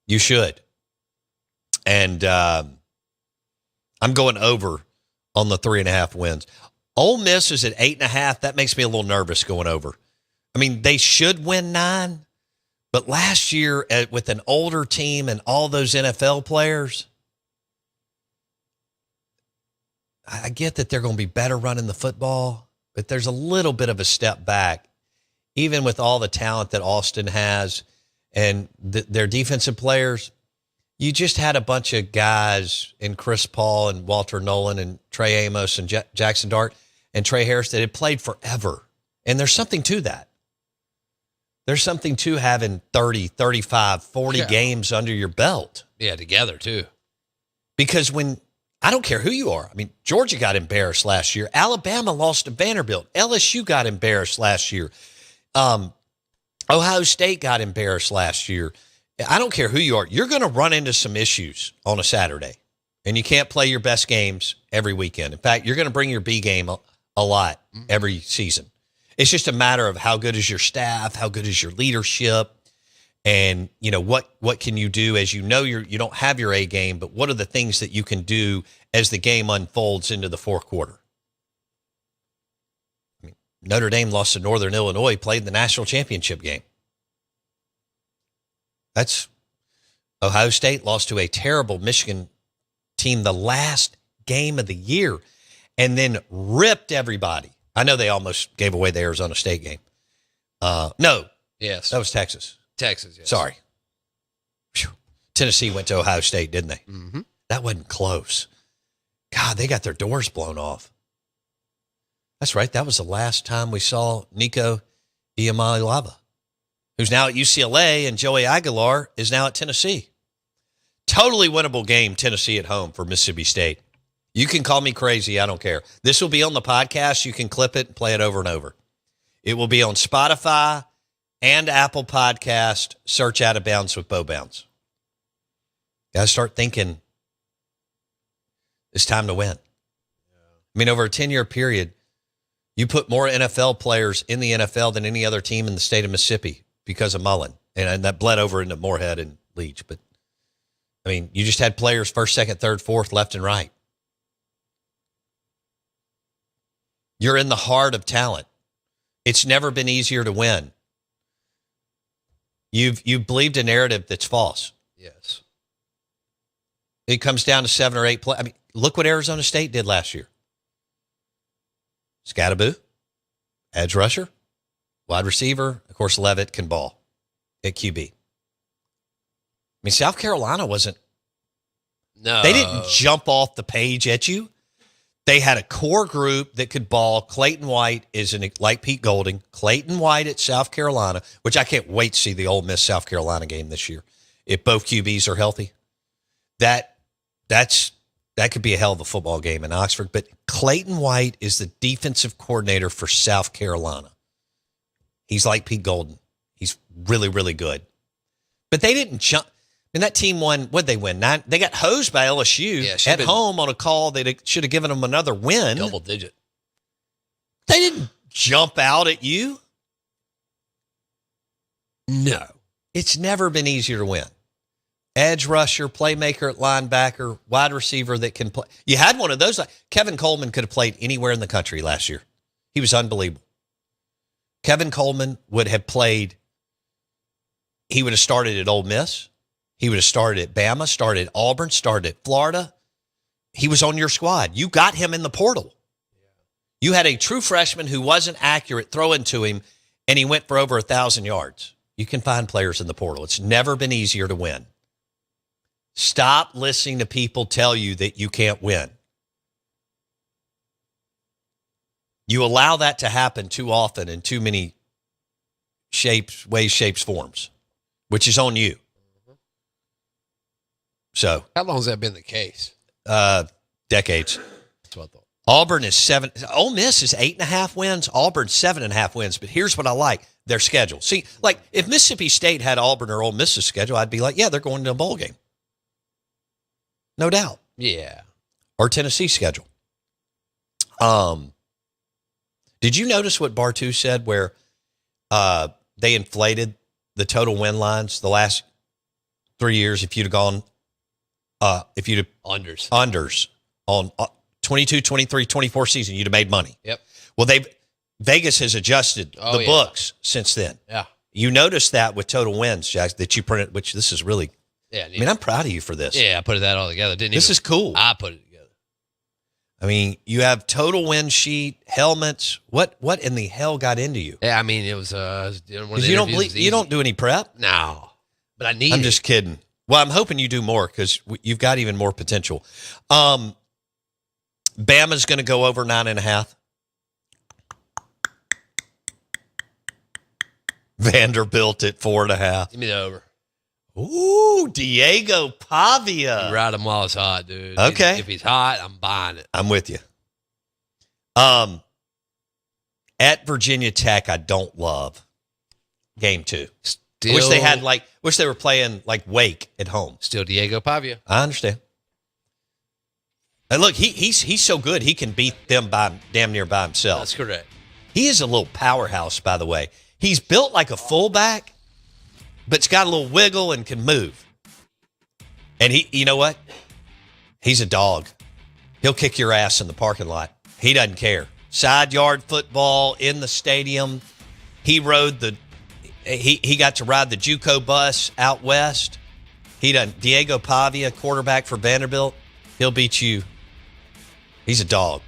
You should. And I'm going over on the 3.5 wins. Ole Miss is at 8.5. That makes me a little nervous going over. I mean, they should win 9, but last year with an older team and all those NFL players, I get that they're going to be better running the football, but there's a little bit of a step back, even with all the talent that Austin has and their defensive players. You just had a bunch of guys in Chris Paul and Walter Nolan and Trey Amos and Jackson Dart and Trey Harris that had played forever. And there's something to that. There's something to having 30, 35, 40 games under your belt. Yeah, together too. Because I don't care who you are. I mean, Georgia got embarrassed last year. Alabama lost to Vanderbilt. LSU got embarrassed last year. Ohio State got embarrassed last year. I don't care who you are. You're going to run into some issues on a Saturday, and you can't play your best games every weekend. In fact, you're going to bring your B game a lot every season. It's just a matter of how good is your staff, how good is your leadership, and what can you do as you don't have your A game, but what are the things that you can do as the game unfolds into the fourth quarter? I mean, Notre Dame lost to Northern Illinois, played in the national championship game. That's Ohio State lost to a terrible Michigan team the last game of the year and then ripped everybody. I know they almost gave away the Arizona State game. No. Yes. That was Texas. Texas, yes. Sorry. Whew. Tennessee went to Ohio State, didn't they? Mm-hmm. That wasn't close. God, they got their doors blown off. That's right. That was the last time we saw Nico Iamaleava, who's now at UCLA, and Joey Aguilar is now at Tennessee. Totally winnable game, Tennessee at home for Mississippi State. You can call me crazy. I don't care. This will be on the podcast. You can clip it and play it over and over. It will be on Spotify and Apple Podcast. Search Out of Bounds with Bo Bounds. Got to start thinking it's time to win. I mean, over a 10-year period, you put more NFL players in the NFL than any other team in the state of Mississippi because of Mullen. And that bled over into Moorhead and Leach. But I mean, you just had players first, second, third, fourth, left, and right. You're in the heart of talent. It's never been easier to win. You've believed a narrative that's false. Yes. It comes down to 7 or 8 play. I mean, look what Arizona State did last year. Scattaboo, edge rusher, wide receiver. Of course, Levitt can ball at QB. I mean, South Carolina wasn't. No. They didn't jump off the page at you. They had a core group that could ball. Clayton White is like Pete Golding. Clayton White at South Carolina, which I can't wait to see the Ole Miss South Carolina game this year. If both QBs are healthy, that could be a hell of a football game in Oxford. But Clayton White is the defensive coordinator for South Carolina. He's like Pete Golding. He's really, really good. But they didn't jump. And that team won, what'd they win? 9. They got hosed by LSU at home on a call that should have given them another win. Double digit. They didn't jump out at you. No. It's never been easier to win. Edge rusher, playmaker at linebacker, wide receiver that can play. You had one of those. Kevin Coleman could have played anywhere in the country last year. He was unbelievable. Kevin Coleman would have played. He would have started at Ole Miss. He would have started at Bama, started at Auburn, started at Florida. He was on your squad. You got him in the portal. You had a true freshman who wasn't accurate throwing to him, and he went for over 1,000 yards. You can find players in the portal. It's never been easier to win. Stop listening to people tell you that you can't win. You allow that to happen too often in too many ways, shapes, forms, which is on you. So, How long has that been the case? decades. That's what I thought. Auburn is 7. Ole Miss is 8.5 wins. Auburn 7.5 wins. But here's what I like: their schedule. See, like if Mississippi State had Auburn or Ole Miss's schedule, I'd be like, yeah, they're going to a bowl game, no doubt. Yeah. Or Tennessee's schedule. Did you notice what Bartu said? Where they inflated the total win lines the last 3 years. If you'd have gone. If you'd have unders on 22, 23, 24 season, you'd have made money. Yep. Well, Vegas has adjusted the books since then. Yeah. You noticed that with total wins, Jack, that you printed, which this is really, Yeah. I mean, I'm proud of you for this. Yeah, I put that all together. This is cool. I put it together. I mean, you have total win sheet, helmets. What in the hell got into you? Yeah, I mean, it was one of the interviews. You don't do any prep? No. But I need I'm just kidding. Well, I'm hoping you do more because you've got even more potential. Bama's going to go over 9.5. Vanderbilt at 4.5. Give me the over. Ooh, Diego Pavia. You ride him while it's hot, dude. Okay. If he's hot, I'm buying it. I'm with you. At Virginia Tech, I don't love game 2. I wish they had wish they were playing like Wake at home. Still Diego Pavia. I understand. And look, he's so good he can beat them damn near by himself. That's correct. He is a little powerhouse, by the way. He's built like a fullback, but's got a little wiggle and can move. And you know what? He's a dog. He'll kick your ass in the parking lot. He doesn't care. Side yard football in the stadium. He rode he got to ride the JUCO bus out west. He done. Diego Pavia, quarterback for Vanderbilt. He'll beat you. He's a dog.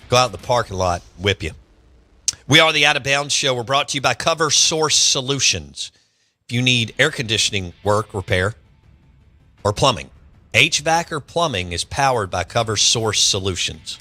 Go out in the parking lot, whip you. We are the Out of Bounds Show. We're brought to you by Cover Source Solutions. If you need air conditioning work, repair, or plumbing, HVAC or plumbing is powered by Cover Source Solutions.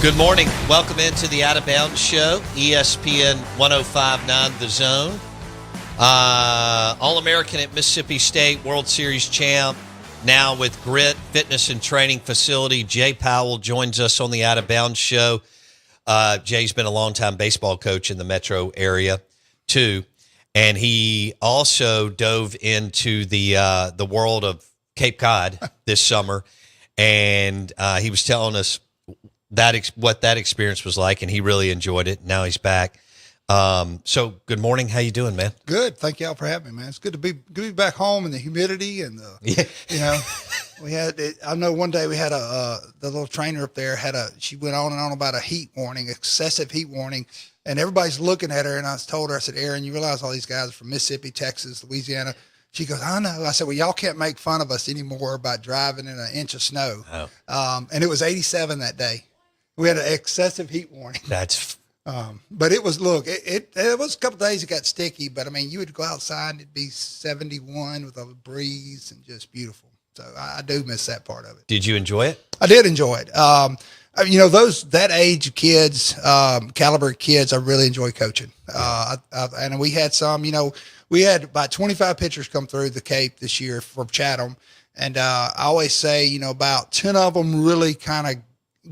Good morning. Welcome into the Out of Bounds Show, ESPN 105.9 The Zone. All-American at Mississippi State, World Series champ, now with Grit Fitness and Training Facility. Jay Powell joins us on the Out of Bounds Show. Jay's been a longtime baseball coach in the metro area, too. And he also dove into the world of Cape Cod this summer. And he was telling us what that experience was like, and he really enjoyed it. Now he's back. So good morning. How you doing, man? Good. Thank y'all for having me, man. It's good to be back home in the humidity and we had. I know one day we had the little trainer up there she went on and on about a heat warning, excessive heat warning, and everybody's looking at her. And I told her, I said, Erin, you realize all these guys are from Mississippi, Texas, Louisiana. She goes, I know. I said, well, y'all can't make fun of us anymore about driving in an inch of snow. Oh. And it was 87 that day. We had an excessive heat warning. But it was, look, it was a couple of days it got sticky, but I mean, you would go outside and it'd be 71 with a breeze and just beautiful. So I do miss that part of it. Did you enjoy it? I did enjoy it. That age of kids, caliber kids, I really enjoy coaching. And we had some, we had about 25 pitchers come through the Cape this year for Chatham. And I always say, about 10 of them really kind of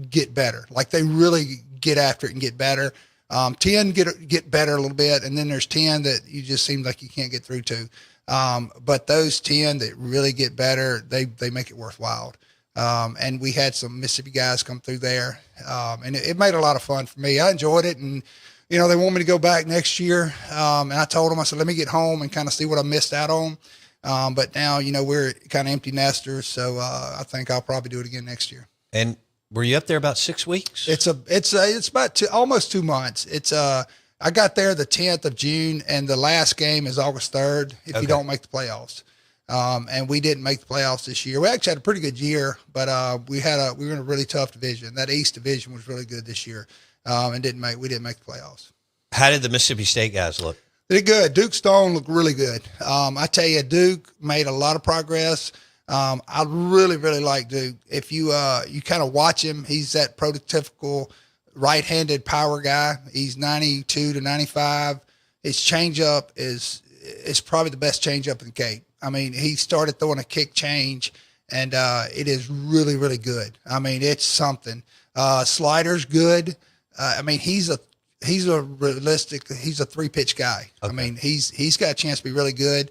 get better. Like they really get after it and get better. 10 get better a little bit. And then there's 10 that you just seem like you can't get through to. But those 10 that really get better, they make it worthwhile. And we had some Mississippi guys come through there. And it made a lot of fun for me. I enjoyed it. And, they want me to go back next year. And I told them, I said, let me get home and kind of see what I missed out on. But now, we're kind of empty nesters. So, I think I'll probably do it again next year. And were you up there about 6 weeks? It's about almost 2 months. I got there the 10th of June, and the last game is August 3rd if you don't make the playoffs. And we didn't make the playoffs this year. We actually had a pretty good year, but we were in a really tough division. That East division was really good this year, and we didn't make the playoffs. How did the Mississippi State guys look? They did good. Duke Stone looked really good. I tell you, Duke made a lot of progress. I really, really like Duke. If you kind of watch him, he's that prototypical right-handed power guy. He's 92 to 95. His changeup is probably the best changeup in the Cape. I mean, he started throwing a kick change, and it is really, really good. I mean, it's something. Slider's good. I mean, he's a three-pitch guy. Okay. I mean, he's got a chance to be really good.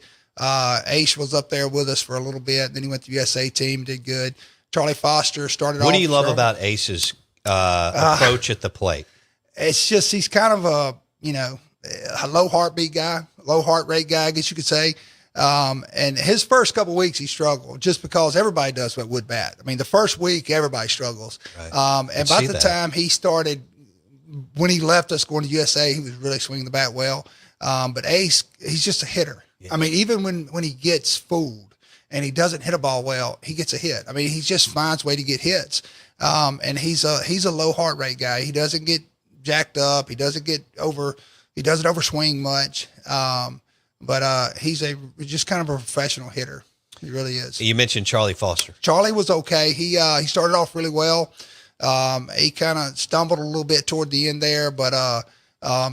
Ace was up there with us for a little bit. Then he went to the USA team, did good. Charlie Foster started off. What do you love about Ace's approach at the plate? It's just he's kind of a low heartbeat guy, low heart rate guy, I guess you could say. And his first couple of weeks he struggled just because everybody does what would bat. I mean, the first week everybody struggles. Right. And by the time he started, when he left us going to USA, he was really swinging the bat well. But Ace, he's just a hitter. Yeah. I mean, even when he gets fooled and he doesn't hit a ball well, he gets a hit. I mean, he just finds a way to get hits. And he's a low heart rate guy. He doesn't get jacked up. He doesn't overswing much. But he's just kind of a professional hitter. He really is. You mentioned Charlie Foster. Charlie was okay. He started off really well. He kind of stumbled a little bit toward the end there, but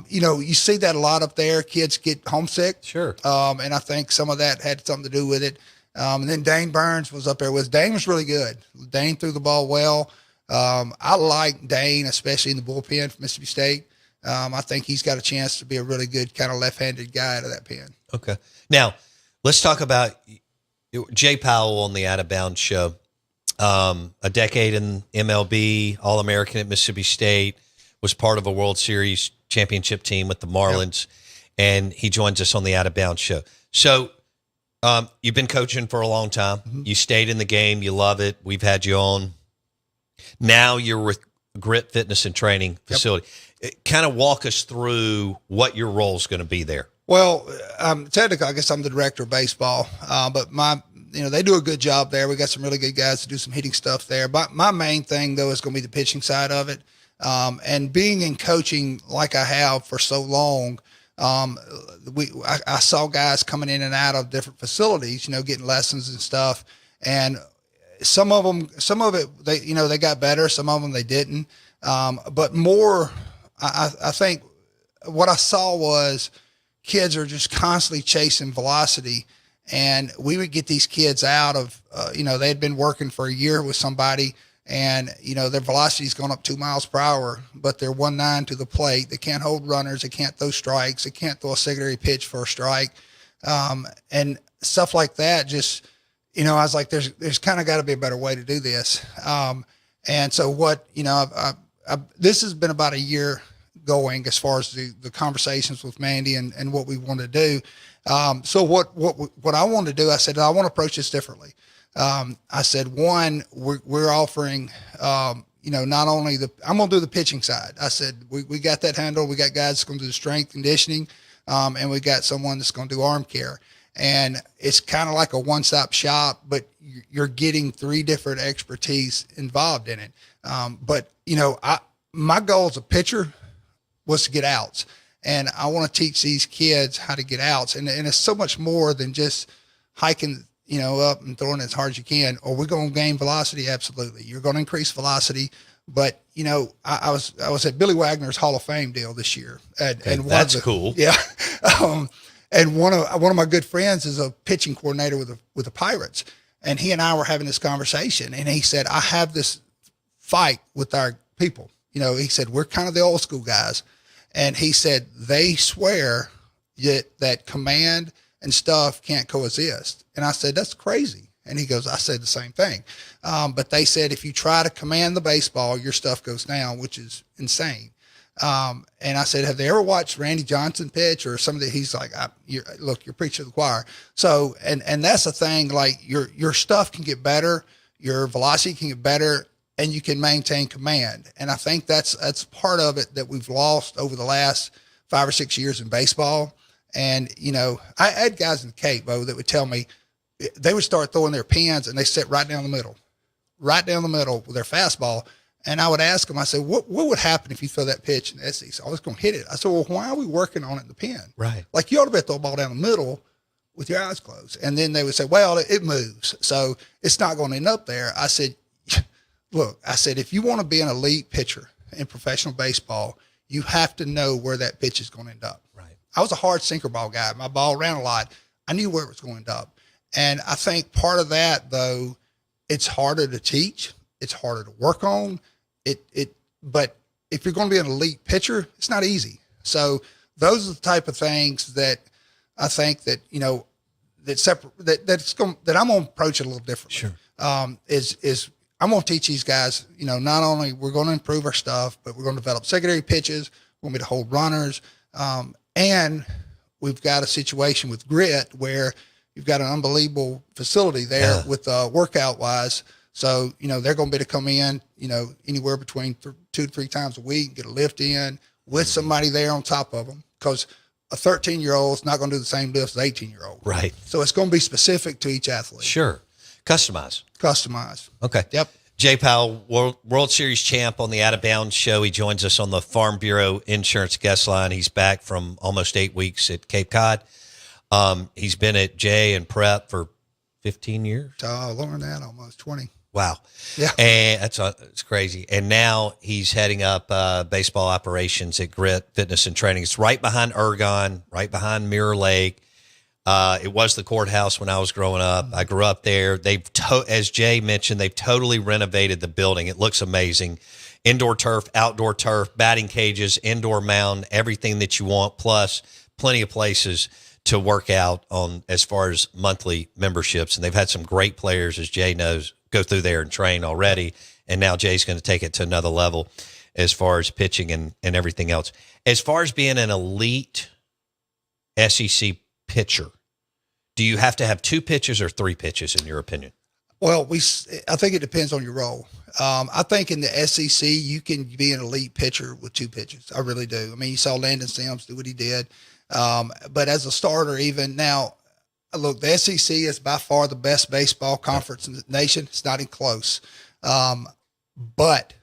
you see that a lot up there. Kids get homesick. Sure. And I think some of that had something to do with it. And then Dane Burns was up there with. Dane was really good. Dane threw the ball well. I like Dane, especially in the bullpen for Mississippi State. I think he's got a chance to be a really good kind of left-handed guy out of that pen. Okay. Now, let's talk about Jay Powell on the Out of Bounds Show. A decade in MLB, All-American at Mississippi State, was part of a World Series championship team with the Marlins, and he joins us on the Out of Bounds Show. So you've been coaching for a long time. Mm-hmm. You stayed in the game. You love it. We've had you on. Now you're with Grit Fitness and Training Facility. Yep. Kind of walk us through what your role is going to be there. Well, technically, I guess I'm the director of baseball, but they do a good job there. We got some really good guys to do some hitting stuff there. But my main thing, though, is going to be the pitching side of it. And being in coaching like I have for so long, I saw guys coming in and out of different facilities, getting lessons and stuff. And some of it, they got better. Some of them they didn't. But more, I think what I saw was kids are just constantly chasing velocity. And we would get these kids out of, they had been working for a year with somebody, and, their velocity's gone up 2 miles per hour, but they're 1.9 to the plate. They can't hold runners. They can't throw strikes. They can't throw a secondary pitch for a strike. And stuff like that. Just, I was like, there's kind of got to be a better way to do this. And so what, this has been about a year going as far as the conversations with Mandy and what we want to do. So what I want to do, I said, I want to approach this differently. I said, one, we're offering, not only I'm going to do the pitching side. I said, we got that handled. We got guys that's going to do the strength conditioning. And we got someone that's going to do arm care. And it's kind of like a one-stop shop, but you're getting 3 different expertise involved in it. But my goal as a pitcher was to get outs. And I want to teach these kids how to get outs. And it's so much more than just hiking, up and throwing as hard as you can. Are we going to gain velocity? Absolutely. You're going to increase velocity. But, I was at Billy Wagner's Hall of Fame deal this year. And that's cool. Yeah. And one of my good friends is a pitching coordinator with the Pirates. And he and I were having this conversation. And he said, I have this fight with our people. He said, we're kind of the old school guys. And he said, they swear that command and stuff can't coexist. And I said, that's crazy. And he goes, I said the same thing. But they said, if you try to command the baseball, your stuff goes down, which is insane. And I said, have they ever watched Randy Johnson pitch or somebody? He's like, you're preaching to the choir. So, and that's the thing, like your stuff can get better, your velocity can get better, and you can maintain command. And I think that's part of it that we've lost over the last 5 or 6 years in baseball. And, I had guys in the Cape, Bo, that would tell me they would start throwing their pins and they sit right down the middle with their fastball. And I would ask them, I said, what would happen if you throw that pitch in the SEC? So I was going to hit it. I said, well, why are we working on it in the pen? Right. Like you ought to be able to throw a ball down the middle with your eyes closed. And then they would say, well, it moves, so it's not going to end up there. I said, look, if you want to be an elite pitcher in professional baseball, you have to know where that pitch is going to end up. Right. I was a hard sinker ball guy. My ball ran a lot. I knew where it was going to end up. And I think part of that, though, it's harder to teach. It's harder to work on. But if you're going to be an elite pitcher, it's not easy. So those are the type of things that I think that, that I'm going to approach it a little differently. Sure. Is I'm going to teach these guys, not only we're going to improve our stuff, but we're going to develop secondary pitches. We're going to hold runners. And we've got a situation with Grit where you've got an unbelievable facility there with workout wise. So, they're going to be able to come in, anywhere between 2 to 3 times a week, get a lift in with somebody there on top of them, because a 13-year-old is not going to do the same lift as an 18-year-old. Right. So it's going to be specific to each athlete. Sure. Customize. Okay. Yep. Jay Powell, World Series champ on the Out of Bounds show. He joins us on the Farm Bureau Insurance guest line. He's back from almost 8 weeks at Cape Cod. He's been at Jay and Prep for 15 years. Longer than that, almost 20. Wow. Yeah. And it's crazy. And now he's heading up baseball operations at Grit Fitness and Training. It's right behind Ergon, right behind Mirror Lake. It was the courthouse when I was growing up. I grew up there. They've, as Jay mentioned, they've totally renovated the building. It looks amazing. Indoor turf, outdoor turf, batting cages, indoor mound, everything that you want, plus plenty of places to work out on as far as monthly memberships. And they've had some great players, as Jay knows, go through there and train already. And now Jay's going to take it to another level as far as pitching and everything else. As far as being an elite SEC pitcher, do you have to have 2 pitches or 3 pitches in your opinion? Well, I think it depends on your role. I think in the SEC, you can be an elite pitcher with 2 pitches. I really do. I mean, you saw Landon Sims do what he did. But as a starter, even now, look, the SEC is by far the best baseball conference in the nation. It's not even close. But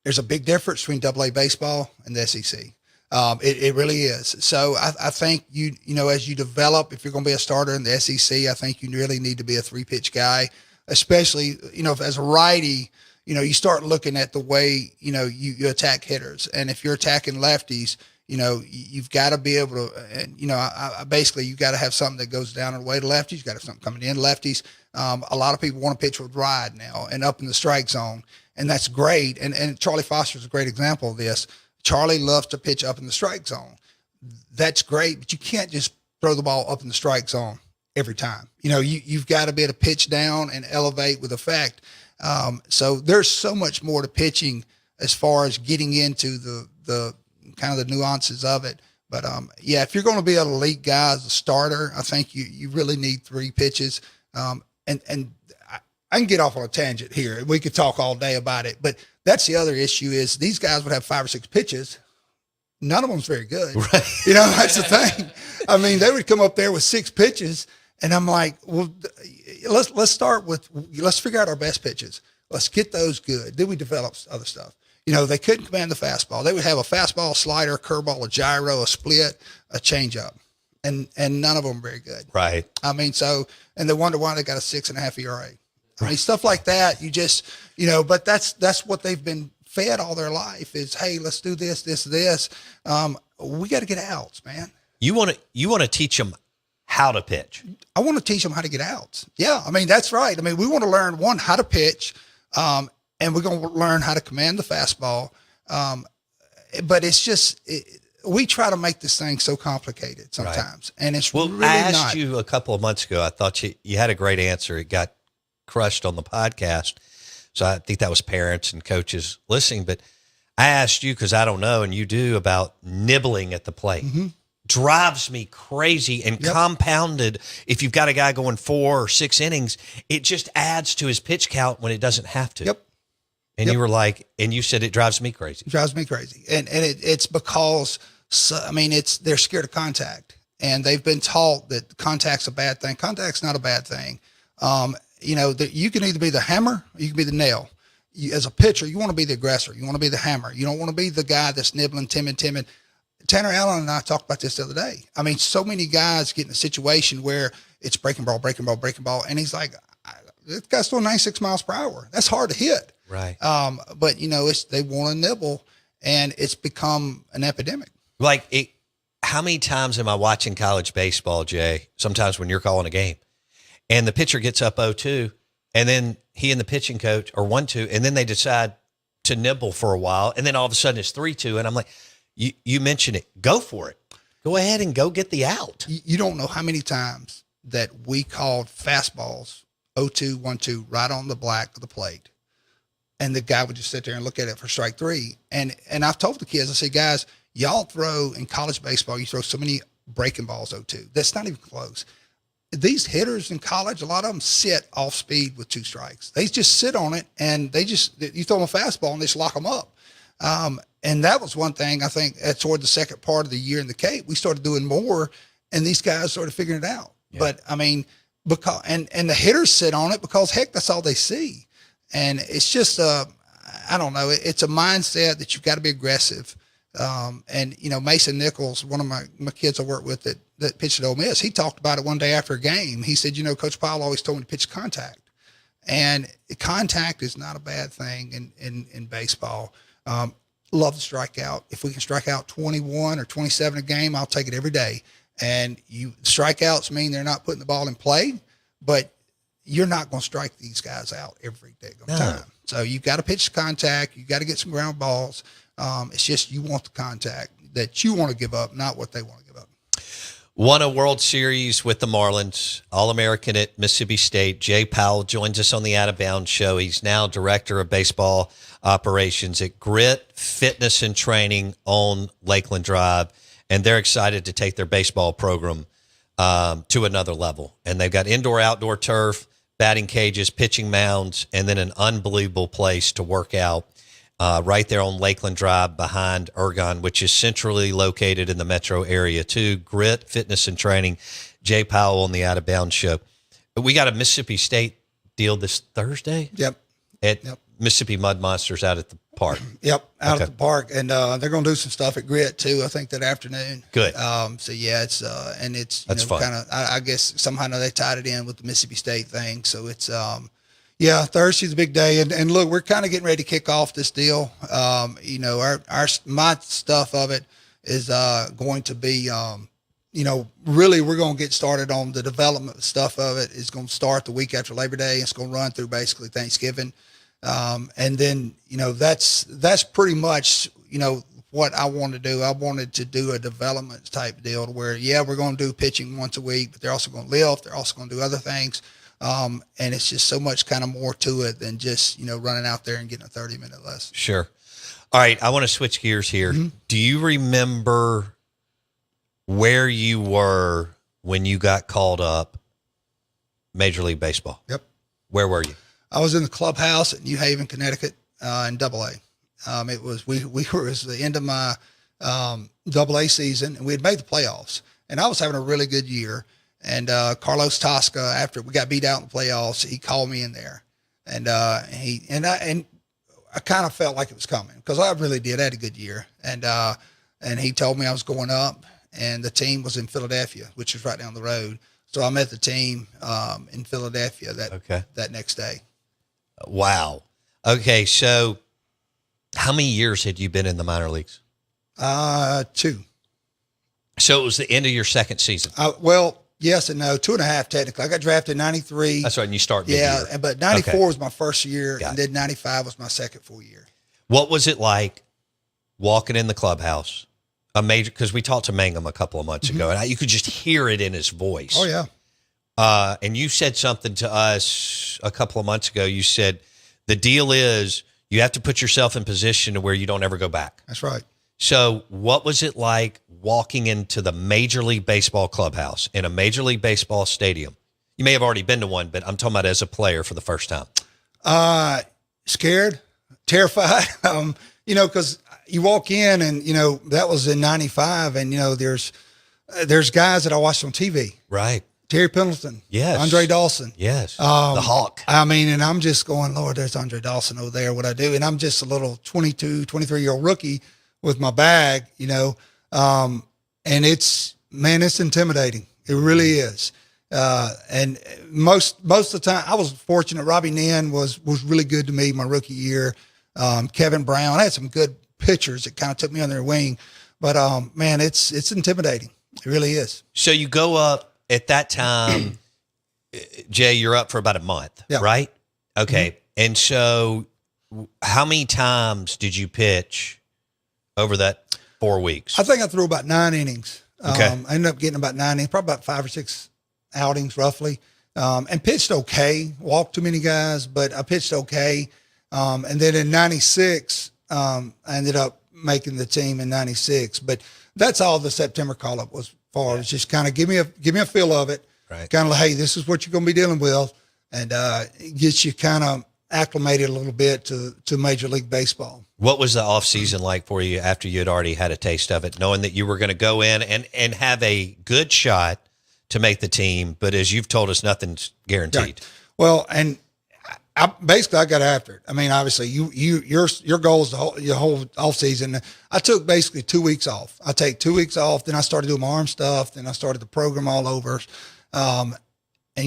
there's a big difference between AA baseball and the SEC. It really is. So I think as you develop, if you're going to be a starter in the SEC, I think you really need to be a 3-pitch guy, especially, as a righty, you start looking at the way, you attack hitters. And if you're attacking lefties, you've got to be able to, and, I basically, you got to have something that goes down and away to lefties. You got to have something coming in lefties. A lot of people want to pitch with ride now and up in the strike zone. And that's great. And Charlie Foster's a great example of this. Charlie loves to pitch up in the strike zone. That's great, but you can't just throw the ball up in the strike zone every time. You've got to be able to pitch down and elevate with effect. So there's so much more to pitching as far as getting into the kind of the nuances of it. But if you're going to be an elite guy as a starter, I think you really need 3 pitches. And I can get off on a tangent here. We could talk all day about it, but that's the other issue is these guys would have 5 or 6 pitches. None of them's very good. Right. That's the thing. I mean, they would come up there with 6 pitches, and I'm like, well, let's start with, let's figure out our best pitches. Let's get those good. Then we develop other stuff. They couldn't command the fastball. They would have a fastball, slider, a curveball, a gyro, a split, a changeup, and none of them very good. Right. I mean, and they wonder why they got a 6.5 ERA. I mean, stuff like that. You just, but that's what they've been fed all their life is, hey, let's do this. We got to get outs, man. You want to teach them how to pitch. I want to teach them how to get outs. Yeah. I mean, that's right. I mean, we want to learn how to pitch, and we're going to learn how to command the fastball. But it's just, we try to make this thing so complicated sometimes. Right. And it's really I asked not. you a couple of months ago, I thought you had a great answer. It got crushed on the podcast. So I think that was parents and coaches listening, but I asked you, cause I don't know, and you do, about nibbling at the plate. Mm-hmm. Drives me crazy and compounded. If you've got a guy going 4 or 6 innings, it just adds to his pitch count when it doesn't have to. Yep. And you were like, and you said it drives me crazy. It drives me crazy. And it's because, they're scared of contact, and they've been taught that contact's a bad thing. Contact's not a bad thing. That you can either be the hammer or you can be the nail. As a pitcher, you want to be the aggressor. You want to be the hammer. You don't want to be the guy that's nibbling, timid. Tanner Allen and I talked about this the other day. I mean, so many guys get in a situation where it's breaking ball. And he's like, this guy's throwing 96 miles per hour. That's hard to hit. Right. But they want to nibble, and it's become an epidemic. How many times am I watching college baseball, Jay? Sometimes when you're calling a game and the pitcher gets up 0-2, and then he and the pitching coach are 1-2, and then they decide to nibble for a while, and then all of a sudden it's 3-2, and I'm like, you mentioned it. Go for it. Go ahead and go get the out. You don't know how many times that we called fastballs 0-2, 1-2 right on the black of the plate, and the guy would just sit there and look at it for strike 3. And I've told the kids, I say, guys, y'all throw in college baseball, you throw so many breaking balls 0-2. That's not even close. These hitters in college, a lot of them sit off speed with 2 strikes. They just sit on it, and you throw them a fastball and they just lock them up. And that was one thing I think toward the second part of the year in the Cape, we started doing more, and these guys started figuring it out. Yeah. But I mean, because and the hitters sit on it because heck, that's all they see. And it's just I don't know. It's a mindset that you've got to be aggressive. And Mason Nichols, one of my kids I work with that pitched at Ole Miss, he talked about it one day after a game. He said, Coach Powell always told me to pitch contact, and contact is not a bad thing in baseball. Love to strike out. If we can strike out 21 or 27 a game, I'll take it every day. And strikeouts mean they're not putting the ball in play, but you're not going to strike these guys out every day of time. So you've got to pitch contact. You've got to get some ground balls. It's just you want the contact that you want to give up, not what they want to give up. Won a World Series with the Marlins, All-American at Mississippi State. Jay Powell joins us on the Out of Bounds show. He's now Director of Baseball Operations at Grit Fitness and Training on Lakeland Drive, and they're excited to take their baseball program to another level. And they've got indoor-outdoor turf, batting cages, pitching mounds, and then an unbelievable place to work out. Right there on Lakeland Drive behind Ergon, which is centrally located in the metro area too. Grit Fitness and Training. Jay Powell on the Out of Bounds show. We got a Mississippi State deal this Thursday. Yep. At Mississippi Mud Monsters out at the park. Yep, out at the park, and they're going to do some stuff at Grit too. I think that afternoon. Good. So yeah, it's and it's that's fun. Kind of. I guess somehow they tied it in with the Mississippi State thing. So it's Yeah, Thursday's a big day, and look, we're kind of getting ready to kick off this deal. You know, my stuff of it is going to be, you know, really we're going to get started on the development stuff of it. It's going to start the week after Labor Day. It's going to run through basically Thanksgiving, and then you know that's pretty much you know what I want to do. I wanted to do a development type deal to where we're going to do pitching once a week, but they're also going to lift. They're also going to do other things. And it's just so much kind of more to it than just, you know, running out there and getting a 30-minute lesson. Sure. All right. I want to switch gears here. Mm-hmm. Do you remember where you were when you got called up Major League Baseball? Yep. Where were you? I was in the clubhouse at New Haven, Connecticut, in AA. It was, it was the end of my, AA season, and we had made the playoffs, and I was having a really good year. And Carlos Tosca, after we got beat out in the playoffs, he called me in there, and I kind of felt like it was coming because I really did. I had a good year, and he told me I was going up, and the team was in Philadelphia, which is right down the road. So I met the team in Philadelphia that next day. Wow. Okay, so how many years had you been in the minor leagues? 2. So it was the end of your second season. Well. Yes and no, 2.5 technically. I got drafted in 93. That's right, and you start mid-year. Yeah, but 94 was my first year, and then 95 was my second full year. What was it like walking in the clubhouse? Because we talked to Mangum a couple of months ago, and you could just hear it in his voice. Oh, yeah. And you said something to us a couple of months ago. You said, the deal is you have to put yourself in position to where you don't ever go back. That's right. So what was it like walking into the Major League Baseball clubhouse in a Major League Baseball stadium? You may have already been to one, but I'm talking about as a player for the first time. Scared, terrified, you know, because you walk in and, you know, that was in 95, and, you know, there's guys that I watched on TV. Right. Terry Pendleton. Yes. Andre Dawson. Yes. The Hawk. I mean, and I'm just going, Lord, there's Andre Dawson over there. What I do. And I'm just a little 22, 23-year-old rookie with my bag, you know, and it's intimidating. It really is. And most of the time I was fortunate. Robbie Nin was really good to me my rookie year. Kevin Brown, I had some good pitchers that kind of took me on their wing, but, man, it's intimidating. It really is. So you go up at that time, Jay, you're up for about a month, right? Okay. Mm-hmm. And so how many times did you pitch over that 4 weeks? I think I threw about 9 innings. Okay. I ended up getting about 9 innings, probably about 5 or 6 outings roughly, and pitched okay. Walked too many guys, but I pitched okay. And then in 96, I ended up making the team in 96. But that's all the September call-up was for. It was just kind of give me a feel of it. Right. Kind of like, hey, this is what you're going to be dealing with, and it gets you kind of acclimated a little bit to Major League Baseball. What was the off season like for you after you had already had a taste of it, knowing that you were going to go in and have a good shot to make the team? But as you've told us, nothing's guaranteed. Right. Well, and I got after it. I mean, obviously your goal is your whole off season. I took basically 2 weeks off. I take 2 weeks off. Then I started doing my arm stuff. Then I started the program all over, and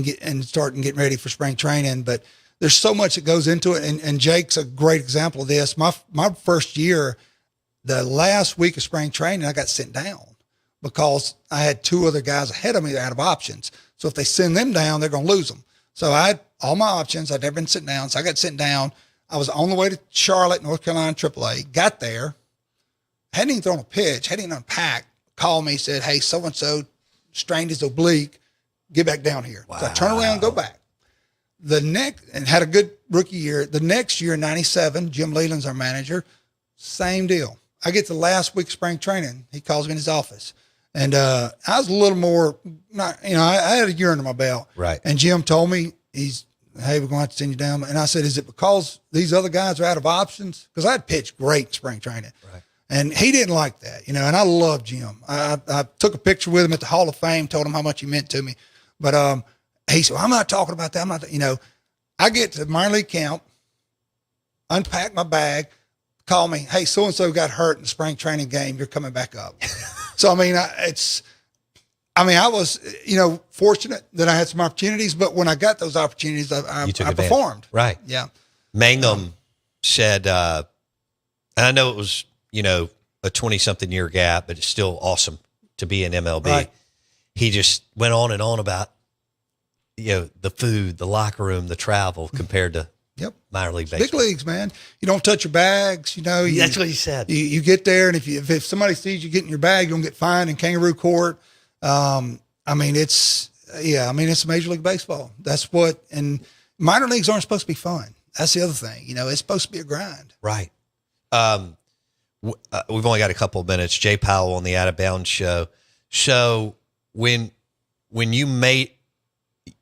getting ready for spring training. But there's so much that goes into it. And Jake's a great example of this. My first year, the last week of spring training, I got sent down because I had 2 other guys ahead of me that out of options. So if they send them down, they're going to lose them. So I had all my options. I'd never been sent down. So I got sent down. I was on the way to Charlotte, North Carolina, AAA. Got there. Hadn't even thrown a pitch. Hadn't even unpacked. Called me, said, hey, so-and-so strained his oblique. Get back down here. Wow. So I turn around and go back. And had a good rookie year. The next year, 97, Jim Leland's our manager. Same deal. I get the last week of spring training. He calls me in his office. And I was a little more, I had a year under my belt. Right. And Jim told me, hey, we're going to have to send you down. And I said, is it because these other guys are out of options? Because I had pitched great in spring training. Right. And he didn't like that, and I love Jim. I took a picture with him at the Hall of Fame, told him how much he meant to me. But he said, well, I'm not talking about that. I'm not, I get to minor league camp, unpack my bag, call me, hey, so-and-so got hurt in the spring training game. You're coming back up. So, I mean, I mean, I was, fortunate that I had some opportunities, but when I got those opportunities, I performed. Right. Yeah. Mangum said, and I know it was, a 20-something year gap, but it's still awesome to be in MLB. Right. He just went on and on about, the food, the locker room, the travel compared to minor league baseball. Big leagues, man. You don't touch your bags. That's what he said. You get there, and if somebody sees you getting your bag, you don't get fined in kangaroo court. It's Major League Baseball. That's and minor leagues aren't supposed to be fun. That's the other thing. It's supposed to be a grind. Right. We've only got a couple of minutes. Jay Powell on the Out of Bounds show. So when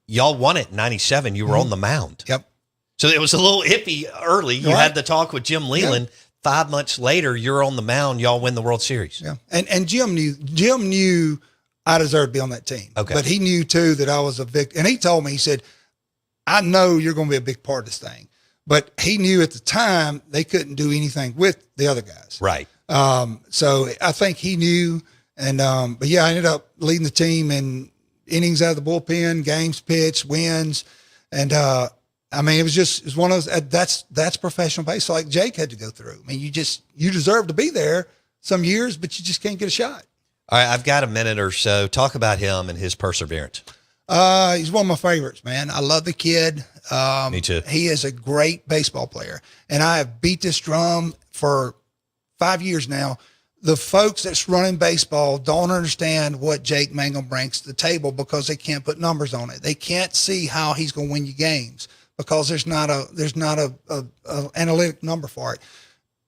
y'all won it in 97, you were on the mound. Yep. So it was a little iffy early. You had the talk with Jim Leland. Yeah. 5 months later, you're on the mound. Y'all win the World Series. Yeah. And Jim knew I deserved to be on that team. Okay. But he knew too that I was a big, and he told me, he said, I know you're going to be a big part of this thing. But he knew at the time they couldn't do anything with the other guys. Right. So I think he knew. And, but yeah, I ended up leading the team in innings out of the bullpen, games pitched, wins. And, it was one of those, that's professional baseball like Jake had to go through. I mean, you deserve to be there some years, but you just can't get a shot. All right. I've got a minute or so. Talk about him and his perseverance. He's one of my favorites, man. I love the kid. Me too. He is a great baseball player. And I have beat this drum for 5 years now. The folks that's running baseball don't understand what Jake Mangum brings to the table because they can't put numbers on it. They can't see how he's going to win you games because there's not a analytic number for it.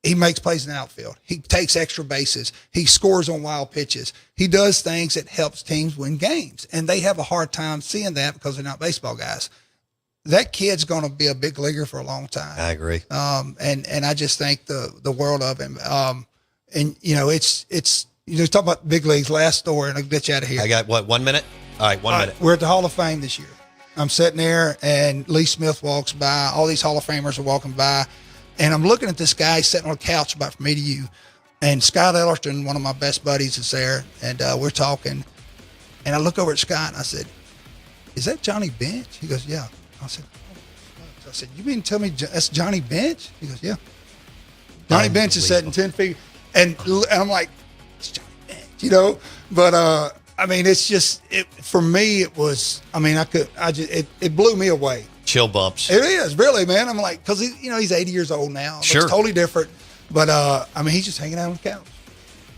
He makes plays in the outfield. He takes extra bases. He scores on wild pitches. He does things that helps teams win games. And they have a hard time seeing that because they're not baseball guys. That kid's going to be a big leaguer for a long time. I agree. And I just think the world of him. It's talk about big leagues. Last story, and I'll get you out of here. I got 1 minute? All right, 1 minute. We're at the Hall of Fame this year. I'm sitting there, and Lee Smith walks by. All these Hall of Famers are walking by. And I'm looking at this guy sitting on a couch about from me to you. And Scott Ellerston, one of my best buddies, is there. And we're talking. And I look over at Scott, and I said, is that Johnny Bench? He goes, yeah. I said, you mean to tell me that's Johnny Bench? He goes, yeah. Johnny Bench is sitting 10 feet. And I'm like, it's Johnny Bench, But, it's just, for me, it was, it blew me away. Chill bumps. It is, really, man. I'm like, because, he's 80 years old now. Sure. It's totally different. But, he's just hanging out on the couch.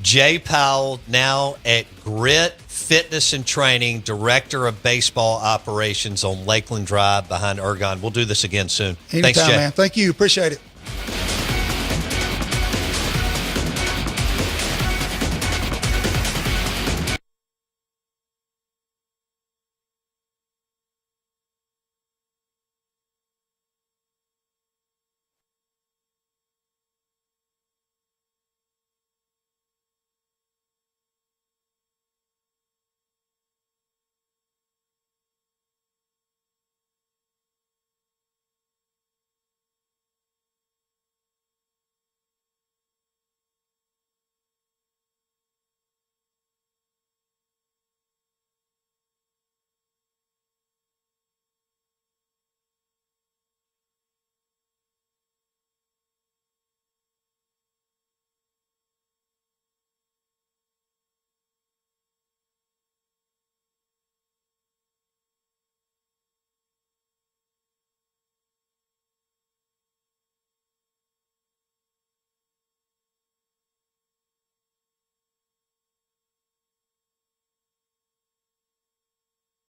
Jay Powell, now at Grit Fitness and Training, Director of Baseball Operations on Lakeland Drive behind Ergon. We'll do this again soon. Anytime, Thanks, Jay. man. Thank you. Appreciate it.